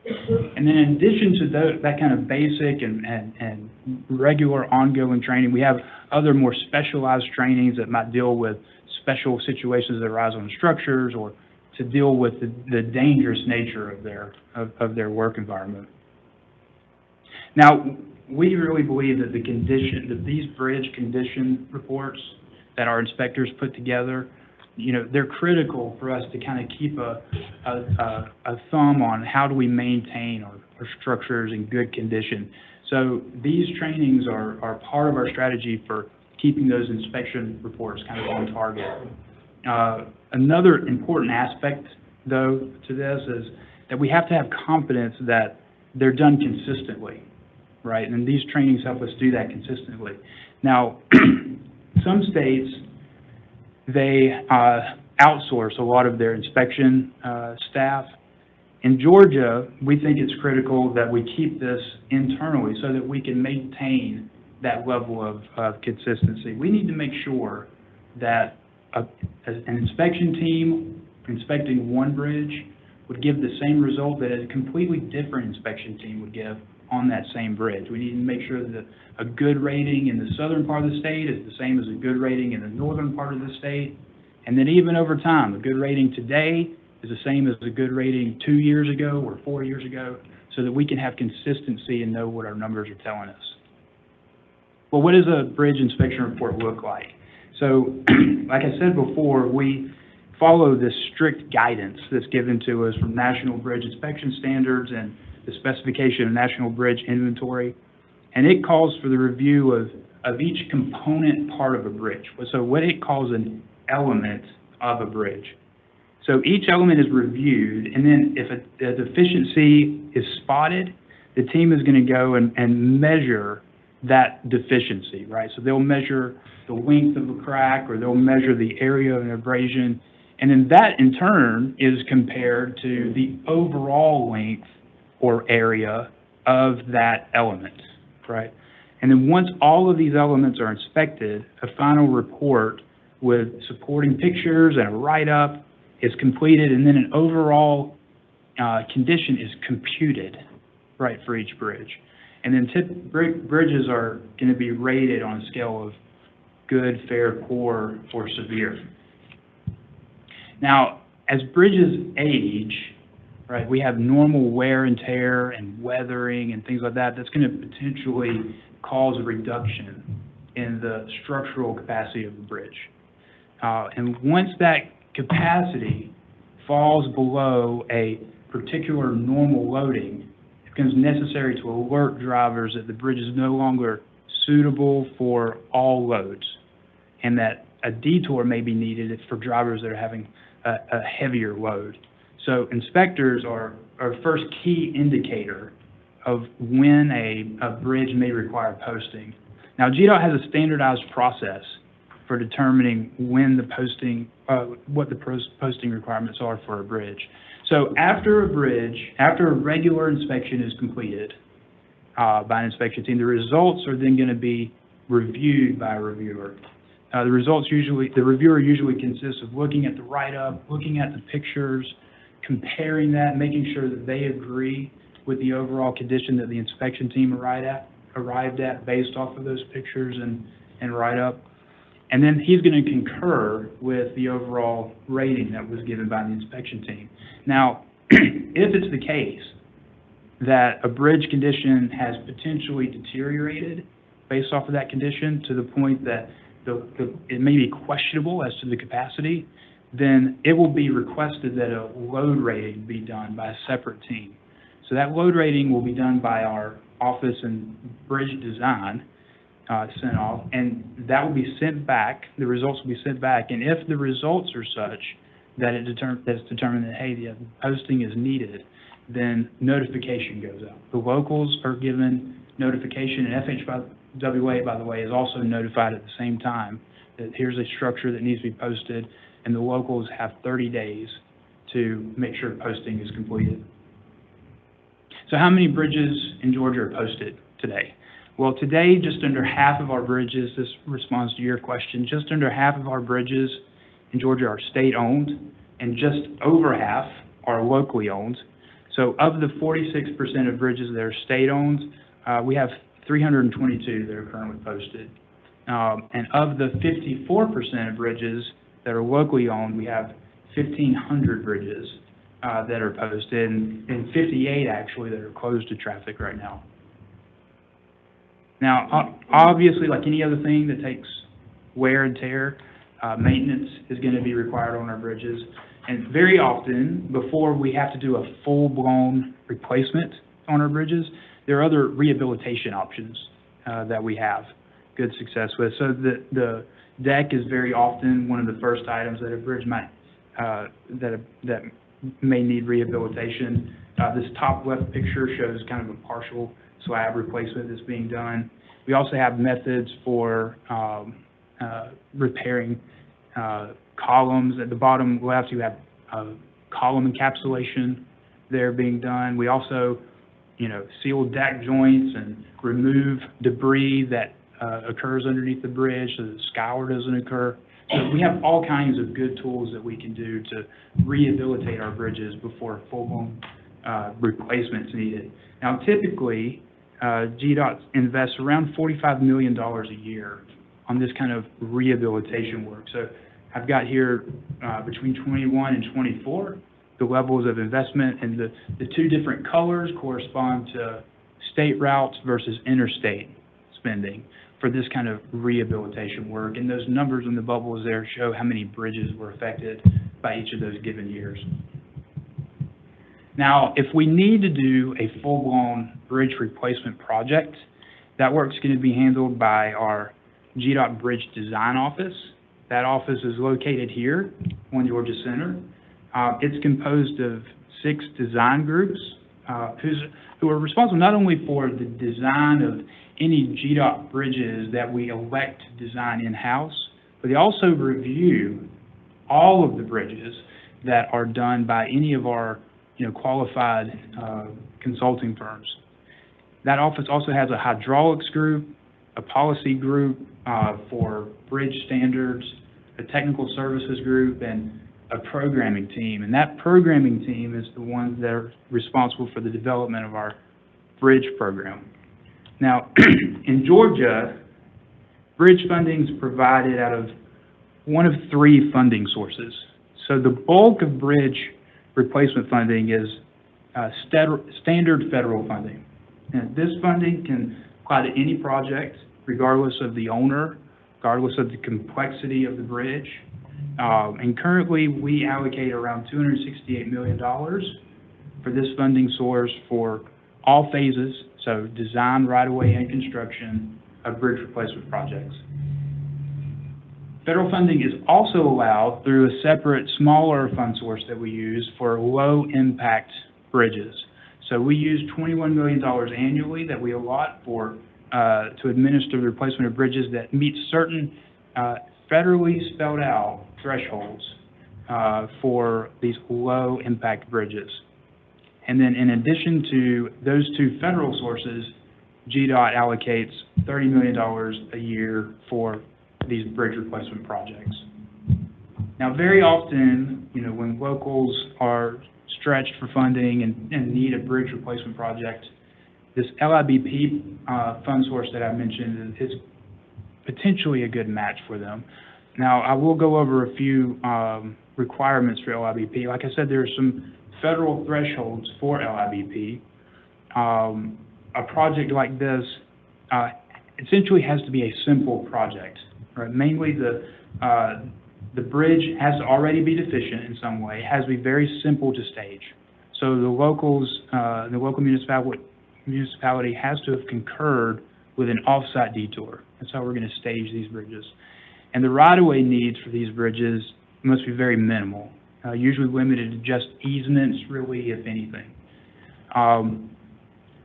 And then in addition to that kind of basic and regular ongoing training, we have other more specialized trainings that might deal with special situations that arise on structures, or to deal with the dangerous nature of their work environment. Now, we really believe that these bridge condition reports that our inspectors put together, they're critical for us to kind of keep a thumb on how do we maintain our structures in good condition. So these trainings are part of our strategy for keeping those inspection reports kind of on target. Another important aspect, though, to this is that we have to have confidence that they're done consistently, right? And these trainings help us do that consistently. Now, some states, they outsource a lot of their inspection staff. In Georgia, we think it's critical that we keep this internally so that we can maintain that level of consistency. We need to make sure that an inspection team inspecting one bridge would give the same result that a completely different inspection team would give on that same bridge. We need to make sure that a good rating in the southern part of the state is the same as a good rating in the northern part of the state. And then even over time, a good rating today is the same as a good rating 2 years ago or 4 years ago, so that we can have consistency and know what our numbers are telling us. Well, what does a bridge inspection report look like? So, like I said before, we follow this strict guidance that's given to us from National Bridge Inspection Standards and the specification of National Bridge Inventory. And it calls for the review of each component part of a bridge. So what it calls an element of a bridge. So each element is reviewed, and then if a deficiency is spotted, the team is going to go and measure that deficiency, right? So they'll measure the length of a crack, or they'll measure the area of an abrasion, and then that in turn is compared to the overall length or area of that element, right? And then once all of these elements are inspected, a final report with supporting pictures and a write-up is completed, and then an overall condition is computed, right, for each bridge. And then bridges are going to be rated on a scale of good, fair, poor, or severe. Now, as bridges age, right, we have normal wear and tear and weathering and things like that. That's going to potentially cause a reduction in the structural capacity of the bridge. And once that capacity falls below a particular normal loading, it becomes necessary to alert drivers that the bridge is no longer suitable for all loads, and that a detour may be needed for drivers that are having a heavier load. So inspectors are our first key indicator of when a bridge may require posting. Now, GDOT has a standardized process for determining when the posting, what the posting requirements are for a bridge. So after a regular inspection is completed by an inspection team, the results are then going to be reviewed by a reviewer. The reviewer usually consists of looking at the write-up, looking at the pictures, comparing that, making sure that they agree with the overall condition that the inspection team arrived at based off of those pictures and write-up. And then he's going to concur with the overall rating that was given by the inspection team. Now, if it's the case that a bridge condition has potentially deteriorated based off of that condition to the point that it may be questionable as to the capacity, then it will be requested that a load rating be done by a separate team. So that load rating will be done by our office and bridge design, sent off, and that will be sent back. The results will be sent back, and if the results are such that it's determined that, hey, the posting is needed, then notification goes out. The locals are given notification, and FHWA, by the way, is also notified at the same time that here's a structure that needs to be posted, and the locals have 30 days to make sure posting is completed. So how many bridges in Georgia are posted today? Well, today, just under half of our bridges, this responds to your question, just under half of our bridges in Georgia are state-owned, and just over half are locally owned. So of the 46% of bridges that are state-owned, we have 322 that are currently posted. And of the 54% of bridges that are locally owned, we have 1,500 bridges that are posted, and 58 actually that are closed to traffic right now. Now, obviously, like any other thing that takes wear and tear, maintenance is going to be required on our bridges. And very often, before we have to do a full-blown replacement on our bridges, there are other rehabilitation options that we have good success with. So the deck is very often one of the first items that a bridge might, that may need rehabilitation. This top left picture shows kind of a partial slab replacement that's being done. We also have methods for repairing columns. At the bottom left, you have column encapsulation there being done. We also, seal deck joints and remove debris that occurs underneath the bridge so that scour doesn't occur. So we have all kinds of good tools that we can do to rehabilitate our bridges before full-blown replacement is needed. Now, typically, GDOT invests around $45 million a year on this kind of rehabilitation work. So I've got here between 21 and 24, the levels of investment, and the two different colors correspond to state routes versus interstate spending for this kind of rehabilitation work. And those numbers in the bubbles there show how many bridges were affected by each of those given years. Now, if we need to do a full-blown bridge replacement project, that work's going to be handled by our GDOT Bridge Design Office, That office is located here on Georgia Center. It's composed of 6 design groups who are responsible not only for the design of any GDOT bridges that we elect to design in-house, but they also review all of the bridges that are done by any of our, qualified consulting firms. That office also has a hydraulics group, a policy group for bridge standards, a technical services group, and a programming team. And that programming team is the ones that are responsible for the development of our bridge program. Now, in Georgia, bridge funding is provided out of one of 3 funding sources. So the bulk of bridge replacement funding is standard federal funding. And this funding can apply to any project, regardless of the owner, regardless of the complexity of the bridge. And currently, we allocate around $268 million for this funding source for all phases, so design, right-of-way, and construction of bridge replacement projects. Federal funding is also allowed through a separate, smaller fund source that we use for low-impact bridges. So we use $21 million annually that we allot for to administer the replacement of bridges that meet certain federally spelled out thresholds for these low-impact bridges. And then in addition to those 2 federal sources, GDOT allocates $30 million a year for these bridge replacement projects. Now, very often, when locals are stretched for funding and need a bridge replacement project, this LIBP fund source that I mentioned is potentially a good match for them. Now, I will go over a few requirements for LIBP. Like I said, there are some federal thresholds for LIBP. A project like this essentially has to be a simple project, right? Mainly the bridge has to already be deficient in some way. It has to be very simple to stage. So the local municipality has to have concurred with an off-site detour. That's how we're going to stage these bridges. And the right-of-way needs for these bridges must be very minimal, usually limited to just easements, really, if anything.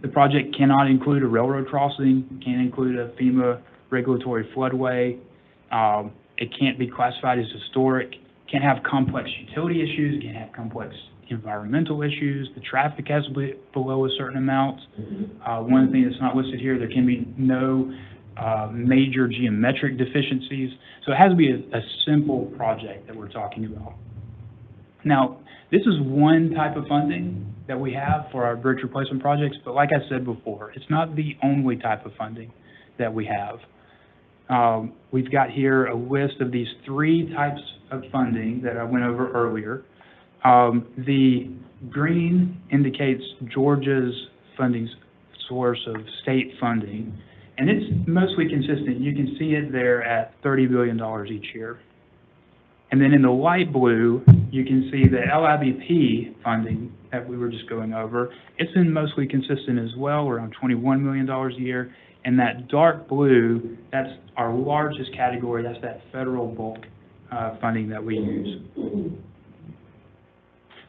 The project cannot include a railroad crossing, can't include a FEMA regulatory floodway. It can't be classified as historic, can't have complex utility issues, can't have complex environmental issues. The traffic has to be below a certain amount. One thing that's not listed here, there can be no major geometric deficiencies. So it has to be a simple project that we're talking about. Now, this is one type of funding that we have for our bridge replacement projects, but like I said before, it's not the only type of funding that we have. We've got here a list of these 3 types of funding that I went over earlier. The green indicates Georgia's funding source of state funding, and it's mostly consistent. You can see it there at $30 billion each year. And then in the light blue, you can see the LIBP funding that we were just going over. It's been mostly consistent as well, around $21 million a year. And that dark blue, that's our largest category. That's that federal bulk funding that we use.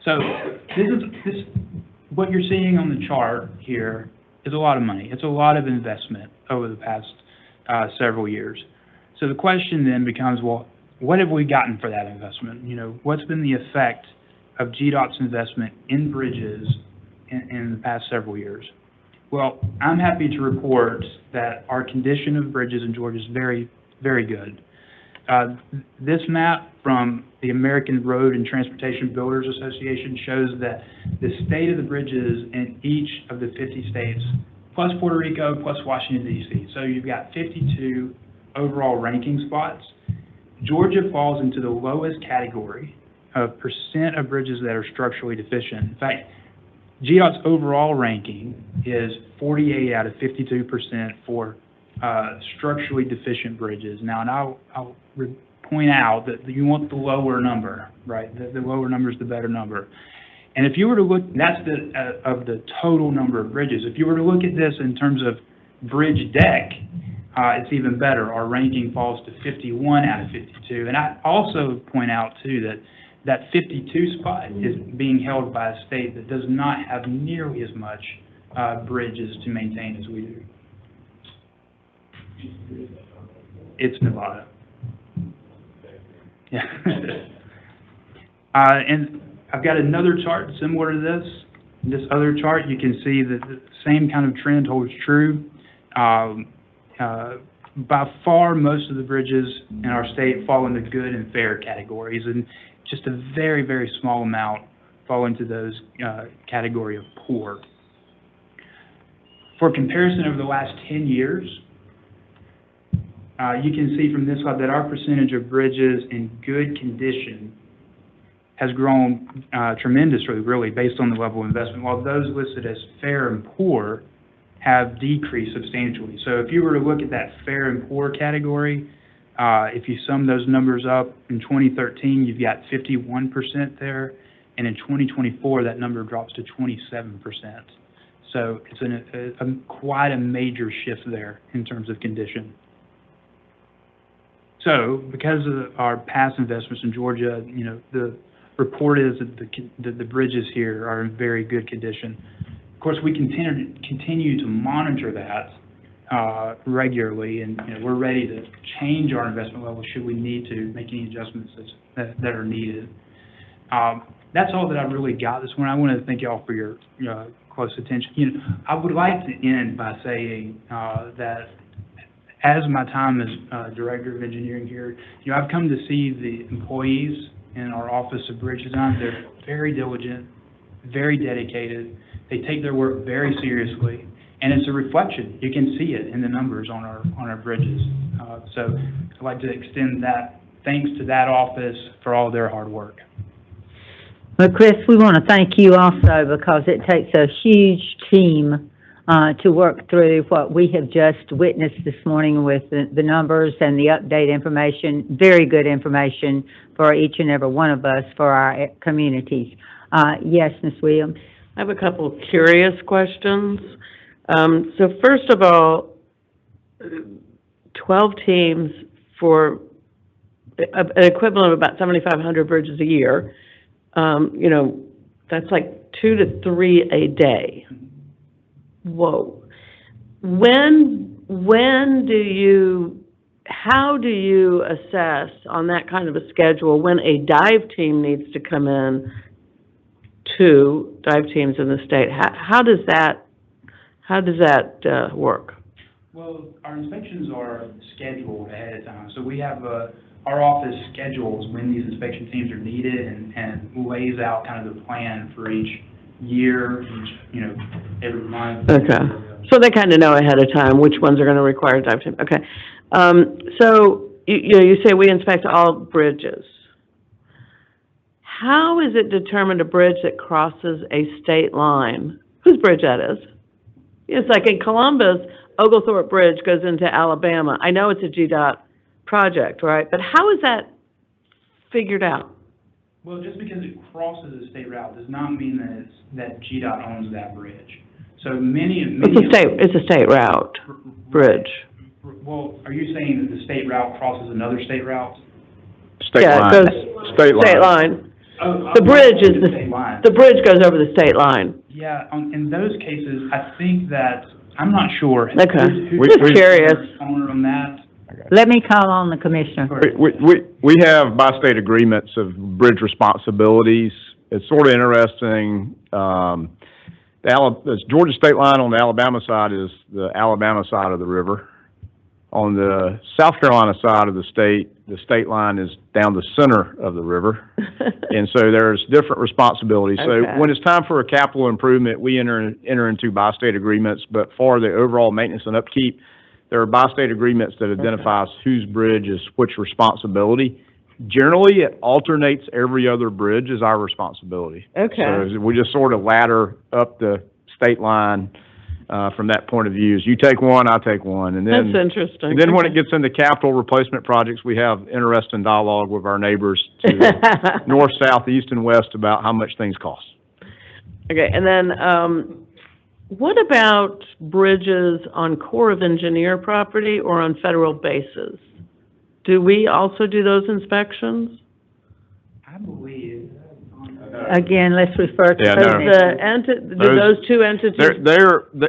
So what you're seeing on the chart here is a lot of money. It's a lot of investment over the past several years. So the question then becomes, well, what have we gotten for that investment? What's been the effect of GDOT's investment in bridges in the past several years? Well, I'm happy to report that our condition of bridges in Georgia is very, very good. This map from the American Road and Transportation Builders Association shows that the state of the bridges in each of the 50 states, plus Puerto Rico, plus Washington, D.C. So you've got 52 overall ranking spots. Georgia falls into the lowest category of percent of bridges that are structurally deficient. In fact, GDOT's overall ranking is 48 out of 52% for structurally deficient bridges. Now, and I'll point out that you want the lower number, right? The lower number is the better number. And if you were to look, that's of the total number of bridges. If you were to look at this in terms of bridge deck, it's even better. Our ranking falls to 51 out of 52. And I also point out, too, that 52 spot is being held by a state that does not have nearly as much bridges to maintain as we do. It's Nevada. Yeah. And I've got another chart similar to this. This other chart, you can see that the same kind of trend holds true. By far, most of the bridges in our state fall into good and fair categories, and just a very, very small amount fall into those category of poor. For comparison, over the last 10 years, you can see from this slide that our percentage of bridges in good condition has grown tremendously, really, based on the level of investment, while those listed as fair and poor have decreased substantially. So if you were to look at that fair and poor category, if you sum those numbers up, in 2013, you've got 51% there, and in 2024, that number drops to 27%. So it's quite a major shift there in terms of condition. So because of our past investments in Georgia, you know, the report is that the bridges here are in very good condition. Of course, we continue to monitor that regularly, and you know, we're ready to change our investment level should we need to make any adjustments that are needed. That's all that I really got this morning. I want to thank you all for your close attention. You know, I would like to end by saying that as my time as Director of Engineering here, you know, I've come to see the employees in our Office of Bridge Design. They're very diligent, very dedicated. They take their work very seriously, and it's a reflection. You can see it in the numbers on our bridges. So I'd like to extend that thanks to that office for all their hard work. Well, Chris, we want to thank you also because it takes a huge team to work through what we have just witnessed this morning with the numbers and the update information. Very good information for each and every one of us for our communities. Yes, Ms. Williams? I have a couple of curious questions. So first of all, 12 teams for an equivalent of about 7,500 bridges a year. You know, that's like 2 to 3 a day. Whoa. How do you assess on that kind of a schedule when a dive team needs to come in, 2 dive teams in the state? How does that work? Well, our inspections are scheduled ahead of time, so we have our office schedules when these inspection teams are needed and lays out kind of the plan for each year, you know, every month. Okay. So they kind of know ahead of time which ones are going to require a dive team. Okay. So you say we inspect all bridges. How is it determined a bridge that crosses a state line? Whose bridge that is? It's like in Columbus, Oglethorpe Bridge goes into Alabama. I know it's a GDOT project, right? But how is that figured out? Well, just because it crosses a state route does not mean that GDOT owns that bridge. So It's a state route bridge. Well, are you saying that the state route crosses another state route? State line. It goes state line. Oh, The bridge is state line. the bridge goes over the state line. Yeah, in those cases, I think that, I'm not sure. Okay. Who's Just curious. the owner on that? Let me call on the commissioner. We have by-state agreements of bridge responsibilities. It's sort of interesting. The Georgia state line on the Alabama side is the Alabama side of the river. On the South Carolina side of the state line is down the center of the river. And so there's different responsibilities. Okay. So when it's time for a capital improvement, we enter into by-state agreements, but for the overall maintenance and upkeep, there are by-state agreements that identifies whose bridge is which responsibility. Generally, it alternates. Every other bridge is our responsibility. Okay. So we just sort of ladder up the state line from that point of view. As you take one, I take one. And then, That's interesting. and then when it gets into capital replacement projects, we have interesting dialogue with our neighbors to the north, south, east, and west about how much things cost. Okay, and then What about bridges on Corps of Engineer property or on federal bases? Do we also do those inspections? I believe, Again, let's refer to Yeah, Does the do those two entities?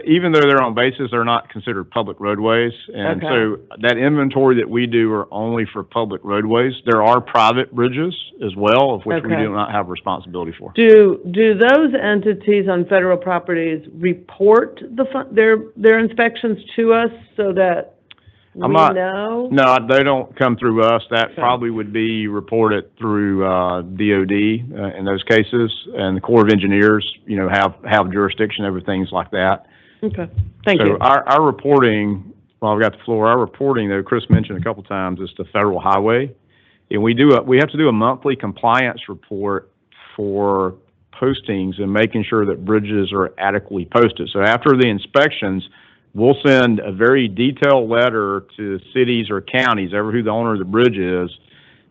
Even though they're on bases, they're not considered public roadways. And Okay. so that inventory that we do are only for public roadways. There are private bridges as well, of which we Okay. do not have responsibility for. Do those entities on federal properties report their inspections to us so that we I'm not- know? No, they don't come through us. That Okay. probably would be reported through, DOD, in those cases. And the Corps of Engineers, have jurisdiction over things like that. Okay, thank you. So our reporting, while I've got the floor, our reporting, though, Chris mentioned a couple times, is to Federal Highway. And we have to do a monthly compliance report for postings and making sure that bridges are adequately posted. So after the inspections, we'll send a very detailed letter to cities or counties, ever who the owner of the bridge is,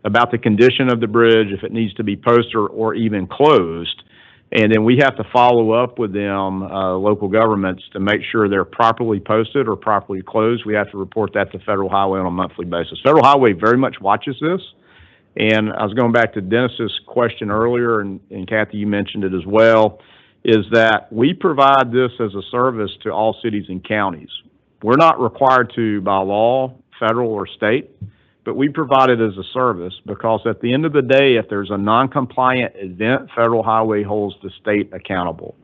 about the condition of the bridge, if it needs to be posted or even closed. And then we have to follow up with them, local governments, to make sure they're properly posted or properly closed. We have to report that to Federal Highway on a monthly basis. Federal Highway very much watches this. And I was going back to Dennis's question earlier, and Kathy, you mentioned it as well, is that we provide this as a service to all cities and counties. We're not required to by law, federal or state, but we provide it as a service because at the end of the day, if there's a non-compliant event, Federal Highway holds the state accountable.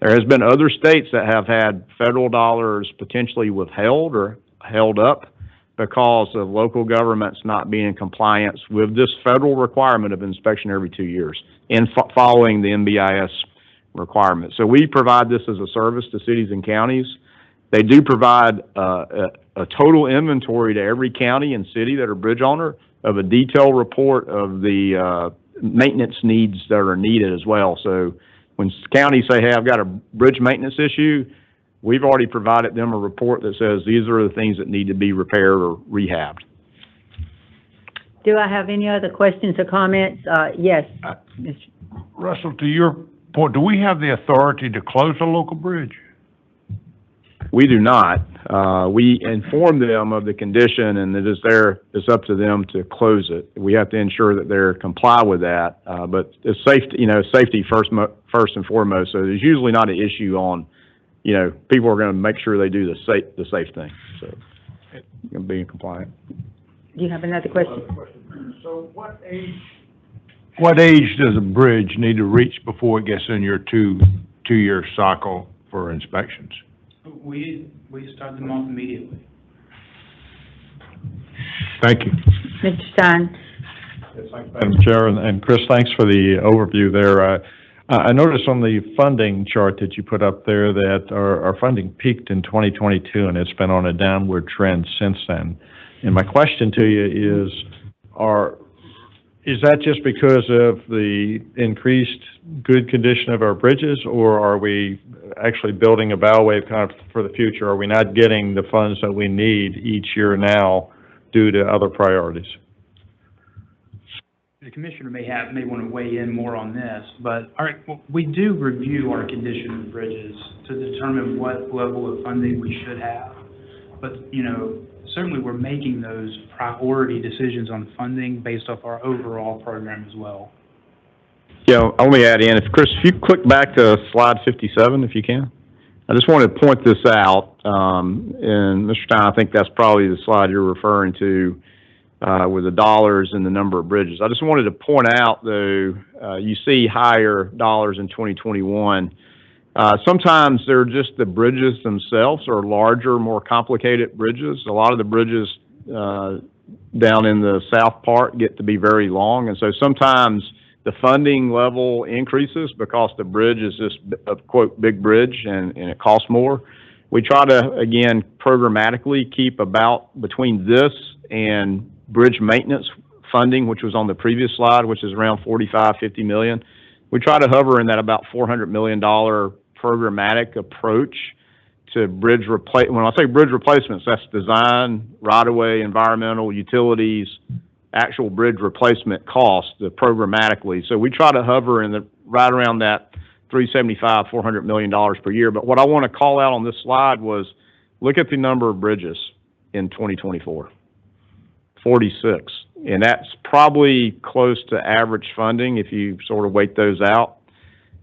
There has been other states that have had federal dollars potentially withheld or held up because of local governments not being in compliance with this federal requirement of inspection every 2 years and following the NBIS requirement. So we provide this as a service to cities and counties. They do provide a total inventory to every county and city that are bridge owner of a detailed report of the maintenance needs that are needed as well. So when counties say, hey, I've got a bridge maintenance issue, we've already provided them a report that says these are the things that need to be repaired or rehabbed. Do I have any other questions or comments? Yes, Mr. Russell, to your point, do we have the authority to close a local bridge? We do not. We inform them of the condition, and it's up to them to close it. We have to ensure that they're comply with that. But it's safety first and foremost. So there's usually not an issue on, people are going to make sure they do the safe thing. So going to be compliant. Do you have another question? So what age does a bridge need to reach before it gets in your two-year cycle for inspections? we start them off immediately. Thank you. Mr. Stein? Madam Chair, and Chris, thanks for the overview there. I noticed on the funding chart that you put up there that our funding peaked in 2022, and it's been on a downward trend since then. And my question to you is that just because of the increased good condition of our bridges, or are we actually building a bow wave kind of for the future? Are we not getting the funds that we need each year now due to other priorities? The commissioner may want to weigh in more on this, but we do review our condition of the bridges to determine what level of funding we should have. But, certainly we're making those priority decisions on funding based off our overall program as well. Yeah, let me add in, Chris, if you click back to slide 57, if you can. I just wanted to point this out, and Mr. Stein, I think that's probably the slide you're referring to, with the dollars and the number of bridges. I just wanted to point out, though, you see higher dollars in 2021. Sometimes they're just the bridges themselves are larger, more complicated bridges. A lot of the bridges down in the south part get to be very long, and so sometimes the funding level increases because the bridge is just a, quote, big bridge, and it costs more. We try to, again, programmatically keep about between this and bridge maintenance funding, which was on the previous slide, which is around 50 million. We try to hover in that about $400 million programmatic approach to bridge when I say bridge replacements, that's design, right-of-way, environmental, utilities, actual bridge replacement cost programmatically. So we try to hover in right around that $375, $400 million per year. But what I want to call out on this slide was, look at the number of bridges in 2024, 46. And that's probably close to average funding if you sort of weight those out.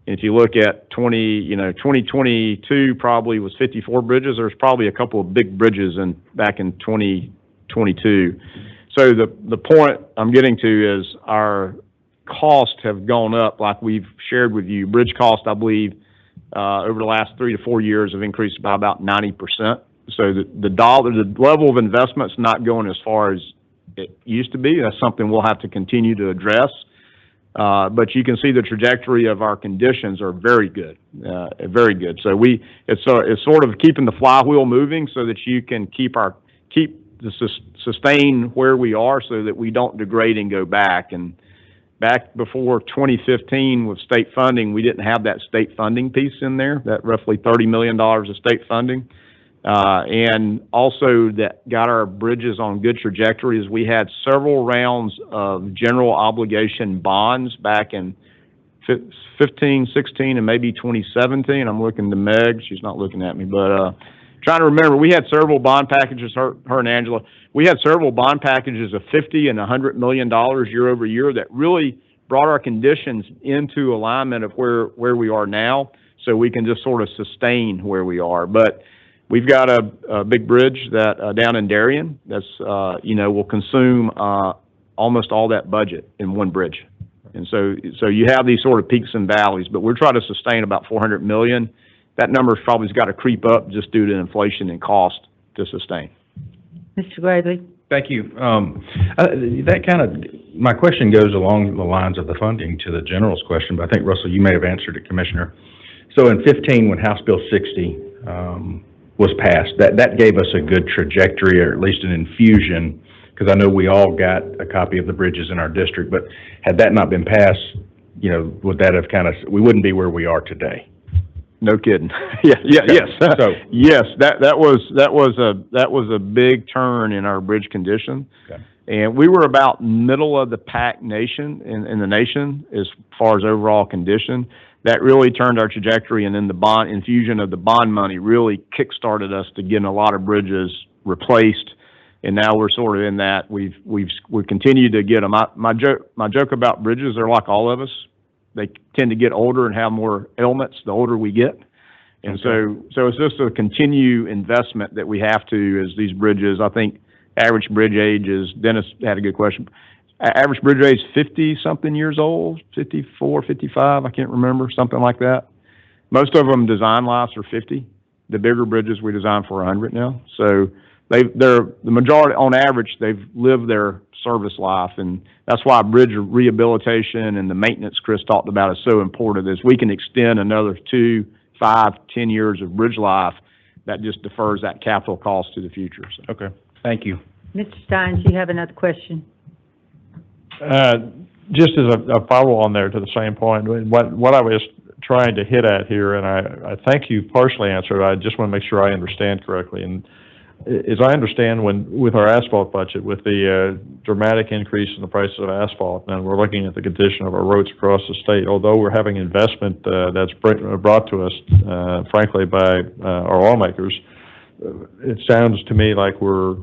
And if you look at 2022 probably was 54 bridges. There's probably a couple of big bridges back in 2022. So the point I'm getting to is our costs have gone up, like we've shared with you. Bridge costs, I believe, over the last 3 to 4 years have increased by about 90%. So the level of investment's not going as far as it used to be. That's something we'll have to continue to address. But you can see the trajectory of our conditions are very good, very good. So it's sort of keeping the flywheel moving so that you can sustain where we are so that we don't degrade and go back. And back before 2015 with state funding, we didn't have that state funding piece in there, that roughly $30 million of state funding. And also that got our bridges on good trajectories. We had several rounds of general obligation bonds back in 15, 16, and maybe 2017. I'm looking to Meg. She's not looking at me, but trying to remember, we had several bond packages, her and Angela, we had several bond packages of $50 and $100 million year over year that really brought our conditions into alignment of where we are now, so we can just sort of sustain where we are. But we've got a big bridge that down in Darien that's will consume almost all that budget in one bridge, and so you have these sort of peaks and valleys. But we're trying to sustain about $400 million. That number's probably got to creep up just due to inflation and cost to sustain. Mr. Gravely? Thank you. My question goes along the lines of the funding to the general's question, but I think, Russell, you may have answered it, Commissioner. So in 15, when House Bill 60 was passed, that gave us a good trajectory, or at least an infusion, because I know we all got a copy of the bridges in our district, but had that not been passed, would that have we wouldn't be where we are today? No kidding. Yes. So, yes, that was a big turn in our bridge condition. Okay. And we were about middle of the pack nation in the nation as far as overall condition. That really turned our trajectory, and then the bond infusion of the bond money really kick-started us to getting a lot of bridges replaced. And now we're sort of in that. We've continued to get them. My joke about bridges, they're like all of us. They tend to get older and have more ailments the older we get. And so it's just a continued investment that we have to, as these bridges. I think average bridge age is, Dennis had a good question, average bridge age 50-something years old, 54, 55, I can't remember, something like that. Most of them design lives are 50. The bigger bridges we design for 100 now. So they're the majority, on average, they've lived their service life, and that's why bridge rehabilitation and the maintenance Chris talked about is so important. Is we can extend another 2, 5, 10 years of bridge life, that just defers that capital cost to the future. So. Okay, thank you. Mr. Stein, do you have another question? Just as a follow-on there to the same point, what I was trying to hit at here, and I think you partially answered, I just want to make sure I understand correctly. And as I understand, with our asphalt budget, with the dramatic increase in the prices of asphalt, and we're looking at the condition of our roads across the state, although we're having investment that's brought to us, frankly, by our lawmakers, it sounds to me like we're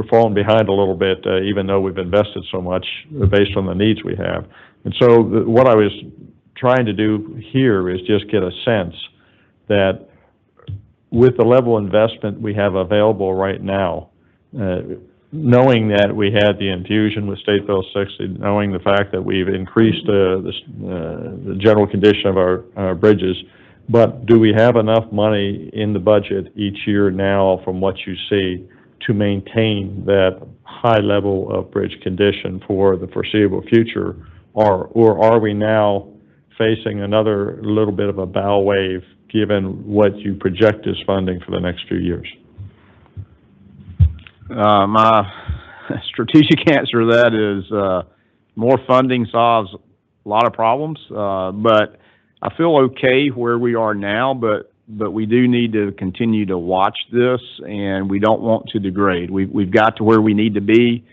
falling behind a little bit, even though we've invested so much based on the needs we have. And so what I was trying to do here is just get a sense that with the level of investment we have available right now, knowing that we had the infusion with State Bill 60, knowing the fact that we've increased the general condition of our bridges, but do we have enough money in the budget each year now, from what you see, to maintain that high level of bridge condition for the foreseeable future, or are we now facing another little bit of a bow wave given what you project as funding for the next few years? My strategic answer to that is more funding solves a lot of problems, but I feel okay where we are now, but we do need to continue to watch this, and we don't want to degrade. We've got to where we need to be.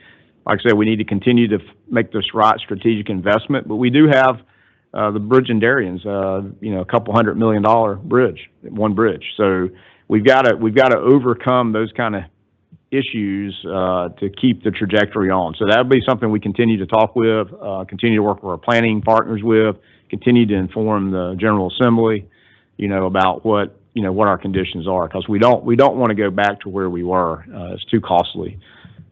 Like I said, we need to continue to make this right strategic investment, but we do have the bridge in Darien's, you know, a couple $100 million bridge, one bridge. So we've got to overcome those kind of issues to keep the trajectory on. So that'll be something we continue to talk with, continue to work with our planning partners with, continue to inform the General Assembly, you know, about what our conditions are, because we don't want to go back to where we were. It's too costly.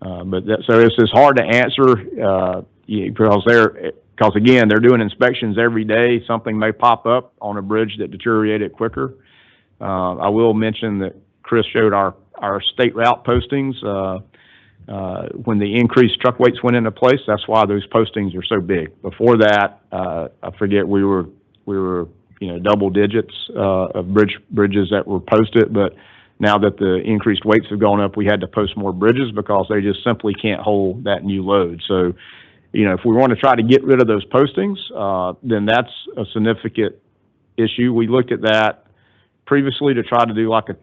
So it's hard to answer because again, they're doing inspections every day. Something may pop up on a bridge that deteriorated quicker. I will mention that Chris showed our state route postings. When the increased truck weights went into place, that's why those postings are so big. Before that, I forget, we were double digits of bridges that were posted, but now that the increased weights have gone up, we had to post more bridges because they just simply can't hold that new load. So, if we want to try to get rid of those postings, then that's a significant issue. We looked at that previously to try to do like to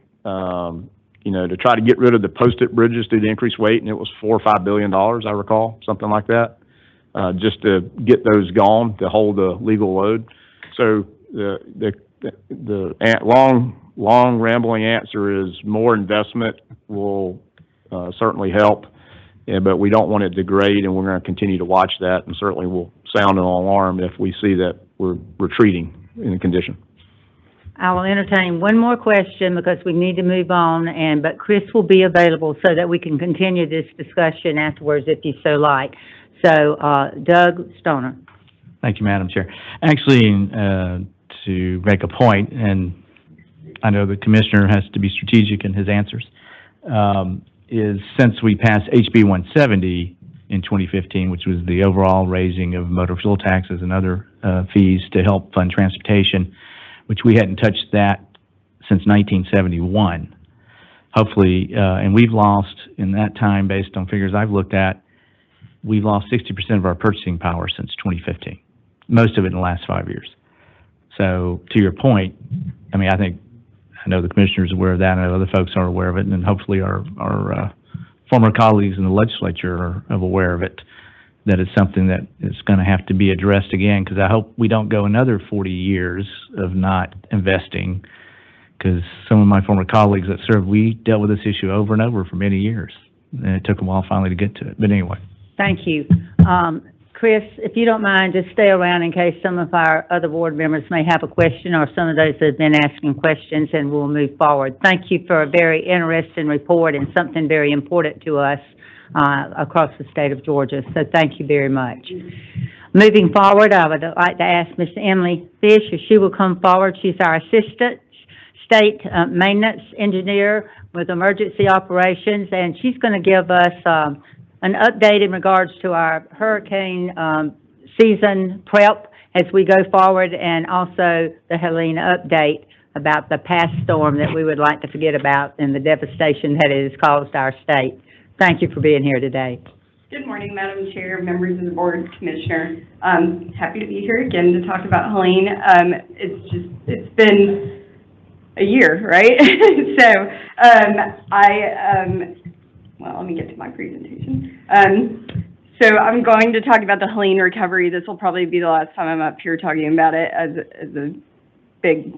try to get rid of the posted bridges due to increased weight, and it was $4 or $5 billion, I recall, something like that, just to get those gone to hold the legal load. So the long rambling answer is more investment will certainly help, but we don't want it to degrade, and we're going to continue to watch that, and certainly we'll sound an alarm if we see that we're retreating in the condition. I will entertain one more question because we need to move on, but Chris will be available so that we can continue this discussion afterwards if you so like. So, Doug Stoner. Thank you, Madam Chair. Actually, to make a point, and I know the Commissioner has to be strategic in his answers, is since we passed HB 170 in 2015, which was the overall raising of motor fuel taxes and other fees to help fund transportation, which we hadn't touched that since 1971. Hopefully, and we've lost in that time, based on figures I've looked at, we've lost 60% of our purchasing power since 2015, most of it in the last 5 years. So to your point, I mean, I know the Commissioner is aware of that, and I know other folks are aware of it, and hopefully our former colleagues in the legislature are aware of it, that it's something that is going to have to be addressed again, because I hope we don't go another 40 years of not investing, because some of my former colleagues that served, we dealt with this issue over and over for many years, and it took a while finally to get to it. But anyway. Thank you. Chris, if you don't mind, just stay around in case some of our other board members may have a question, or some of those that have been asking questions, and we'll move forward. Thank you for a very interesting report and something very important to us across the state of Georgia. So thank you very much. Moving forward, I would like to ask Ms. Emily Fish if she will come forward. She's our Assistant State Maintenance Engineer with Emergency Operations, and she's going to give us an update in regards to our hurricane season prep as we go forward, and also the Helene update about the past storm that we would like to forget about and the devastation that it has caused our state. Thank you for being here today. Good morning, Madam Chair, members of the Board, Commissioner. Happy to be here again to talk about Helene. It's been a year, right? Well, let me get to my presentation. So I'm going to talk about the Helene recovery. This will probably be the last time I'm up here talking about it as a big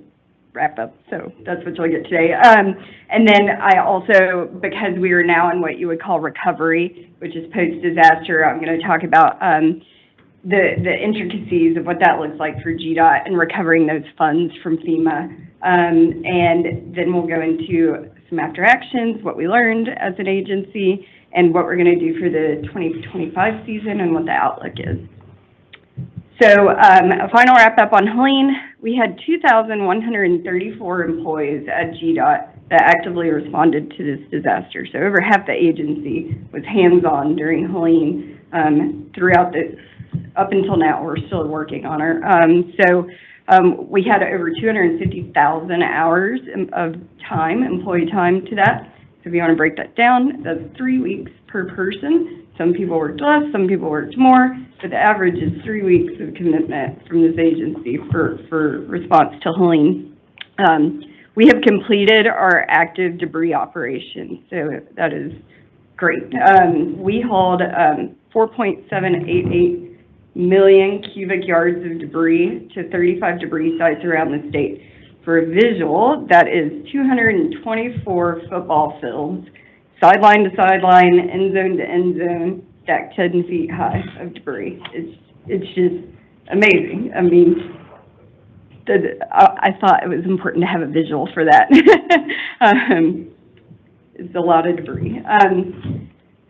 wrap up. So that's what you'll get today. And then I also, because we are now in what you would call recovery, which is post-disaster, I'm going to talk about the intricacies of what that looks like for GDOT and recovering those funds from FEMA. And then we'll go into some after actions, what we learned as an agency, and what we're going to do for the 2025 season and what the outlook is. So a final wrap up on Helene. We had 2,134 employees at GDOT that actively responded to this disaster. So over half the agency was hands-on during Helene throughout up until now. We're still working on her. We had over 250,000 hours of time, employee time to that. So if you want to break that down, that's 3 weeks per person. Some people worked less, some people worked more, but the average is 3 weeks of commitment from this agency for response to Helene. We have completed our active debris operation, so that is great. We hauled 4.788 million cubic yards of debris to 35 debris sites around the state. For a visual, that is 224 football fields, sideline to sideline, end zone to end zone, stacked 10 feet high of debris. It's just amazing. I mean, I thought it was important to have a visual for that. It's a lot of debris.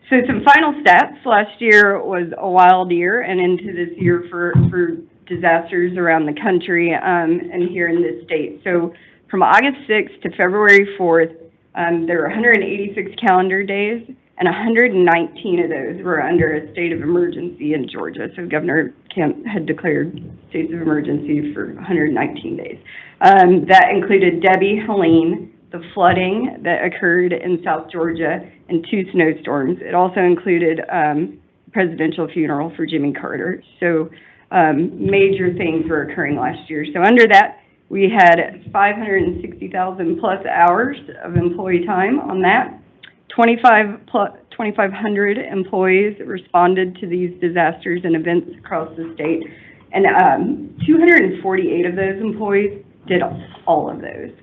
So some final stats. Last year was a wild year, and into this year for disasters around the country and here in this state. So from August 6th to February 4th, there were 186 calendar days, and 119 of those were under a state of emergency in Georgia. So Governor Kemp had declared states of emergency for 119 days. That included Debbie, Helene, the flooding that occurred in South Georgia, and 2 snowstorms. It also included presidential funeral for Jimmy Carter. So major things were occurring last year. So under that, we had 560,000 plus hours of employee time on that. 2,500 employees responded to these disasters and events across the state. And 248 of those employees did all of those.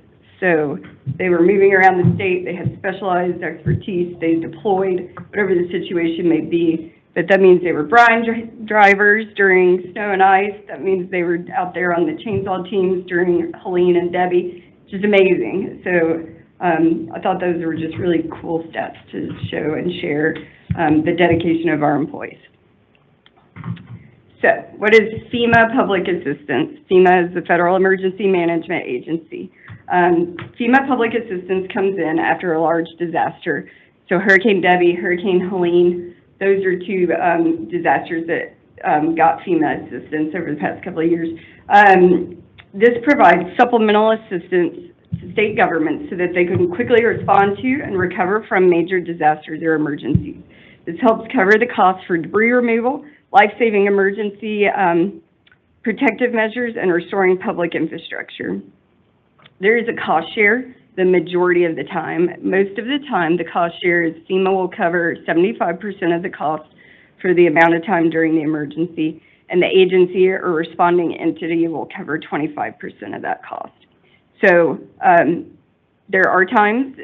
So they were moving around the state, they had specialized expertise, they deployed, whatever the situation may be. But that means they were brine drivers during snow and ice. That means they were out there on the chainsaw teams during Helene and Debbie, which is amazing. So I thought those were just really cool stats to show and share the dedication of our employees. So what is FEMA Public Assistance? FEMA is the Federal Emergency Management Agency. FEMA Public Assistance comes in after a large disaster. So Hurricane Debbie, Hurricane Helene, those are 2 disasters that got FEMA assistance over the past couple of years. This provides supplemental assistance to state governments so that they can quickly respond to and recover from major disasters or emergencies. This helps cover the costs for debris removal, life-saving emergency protective measures, and restoring public infrastructure. There is a cost share the majority of the time. Most of the time, the cost share is FEMA will cover 75% of the cost for the amount of time during the emergency, and the agency or responding entity will cover 25% of that cost. So there are times,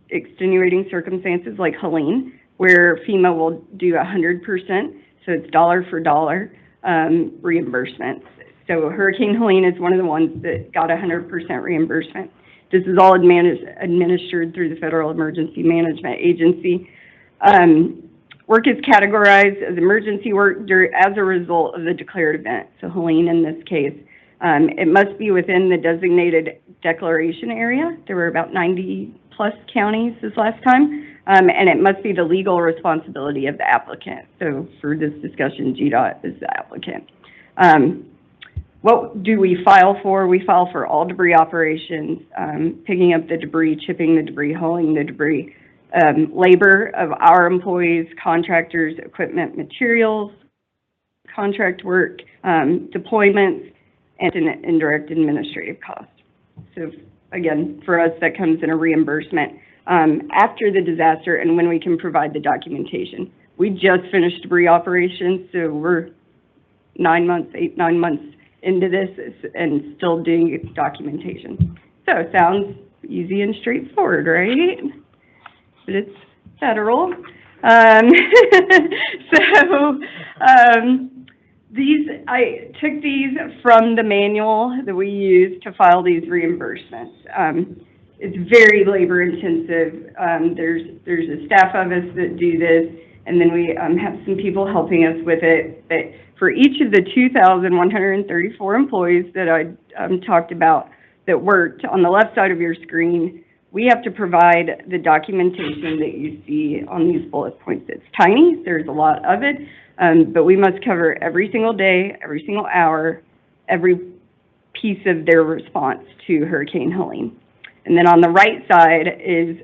extenuating circumstances like Helene, where FEMA will do 100%, so it's dollar for dollar reimbursements. So Hurricane Helene is one of the ones that got 100% reimbursement. This is all administered through the Federal Emergency Management Agency. Work is categorized as emergency work as a result of the declared event. So Helene, in this case, it must be within the designated declaration area. There were about 90 plus counties this last time, and it must be the legal responsibility of the applicant. So for this discussion, GDOT is the applicant. What do we file for? We file for all debris operations, picking up the debris, chipping the debris, hauling the debris, labor of our employees, contractors, equipment, materials, contract work, deployments, and an indirect administrative cost. So again, for us, that comes in a reimbursement after the disaster and when we can provide the documentation. We just finished debris operations, so we're 9 months into this and still doing documentation. So it sounds easy and straightforward, right? But it's federal. I took these from the manual that we use to file these reimbursements. It's very labor intensive. There's a staff of us that do this, and then we have some people helping us with it. But for each of the 2,134 employees that I talked about that worked on the left side of your screen, we have to provide the documentation that you see on these bullet points. It's tiny, there's a lot of it, but we must cover every single day, every single hour, every piece of their response to Hurricane Helene. And then on the right side is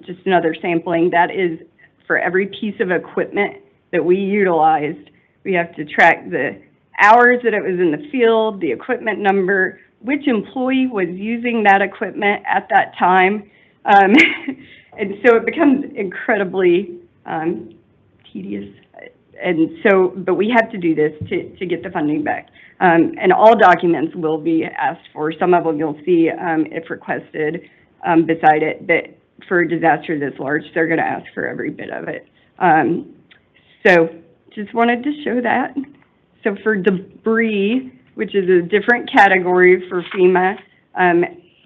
just another sampling. That is for every piece of equipment that we utilized. We have to track the hours that it was in the field, the equipment number, which employee was using that equipment at that time. And so it becomes incredibly tedious And so, but we have to do this to get the funding back. And all documents will be asked for. Some of them you'll see, if requested, beside it, but for a disaster this large, they're gonna ask for every bit of it. So just wanted to show that. So for debris, which is a different category for FEMA,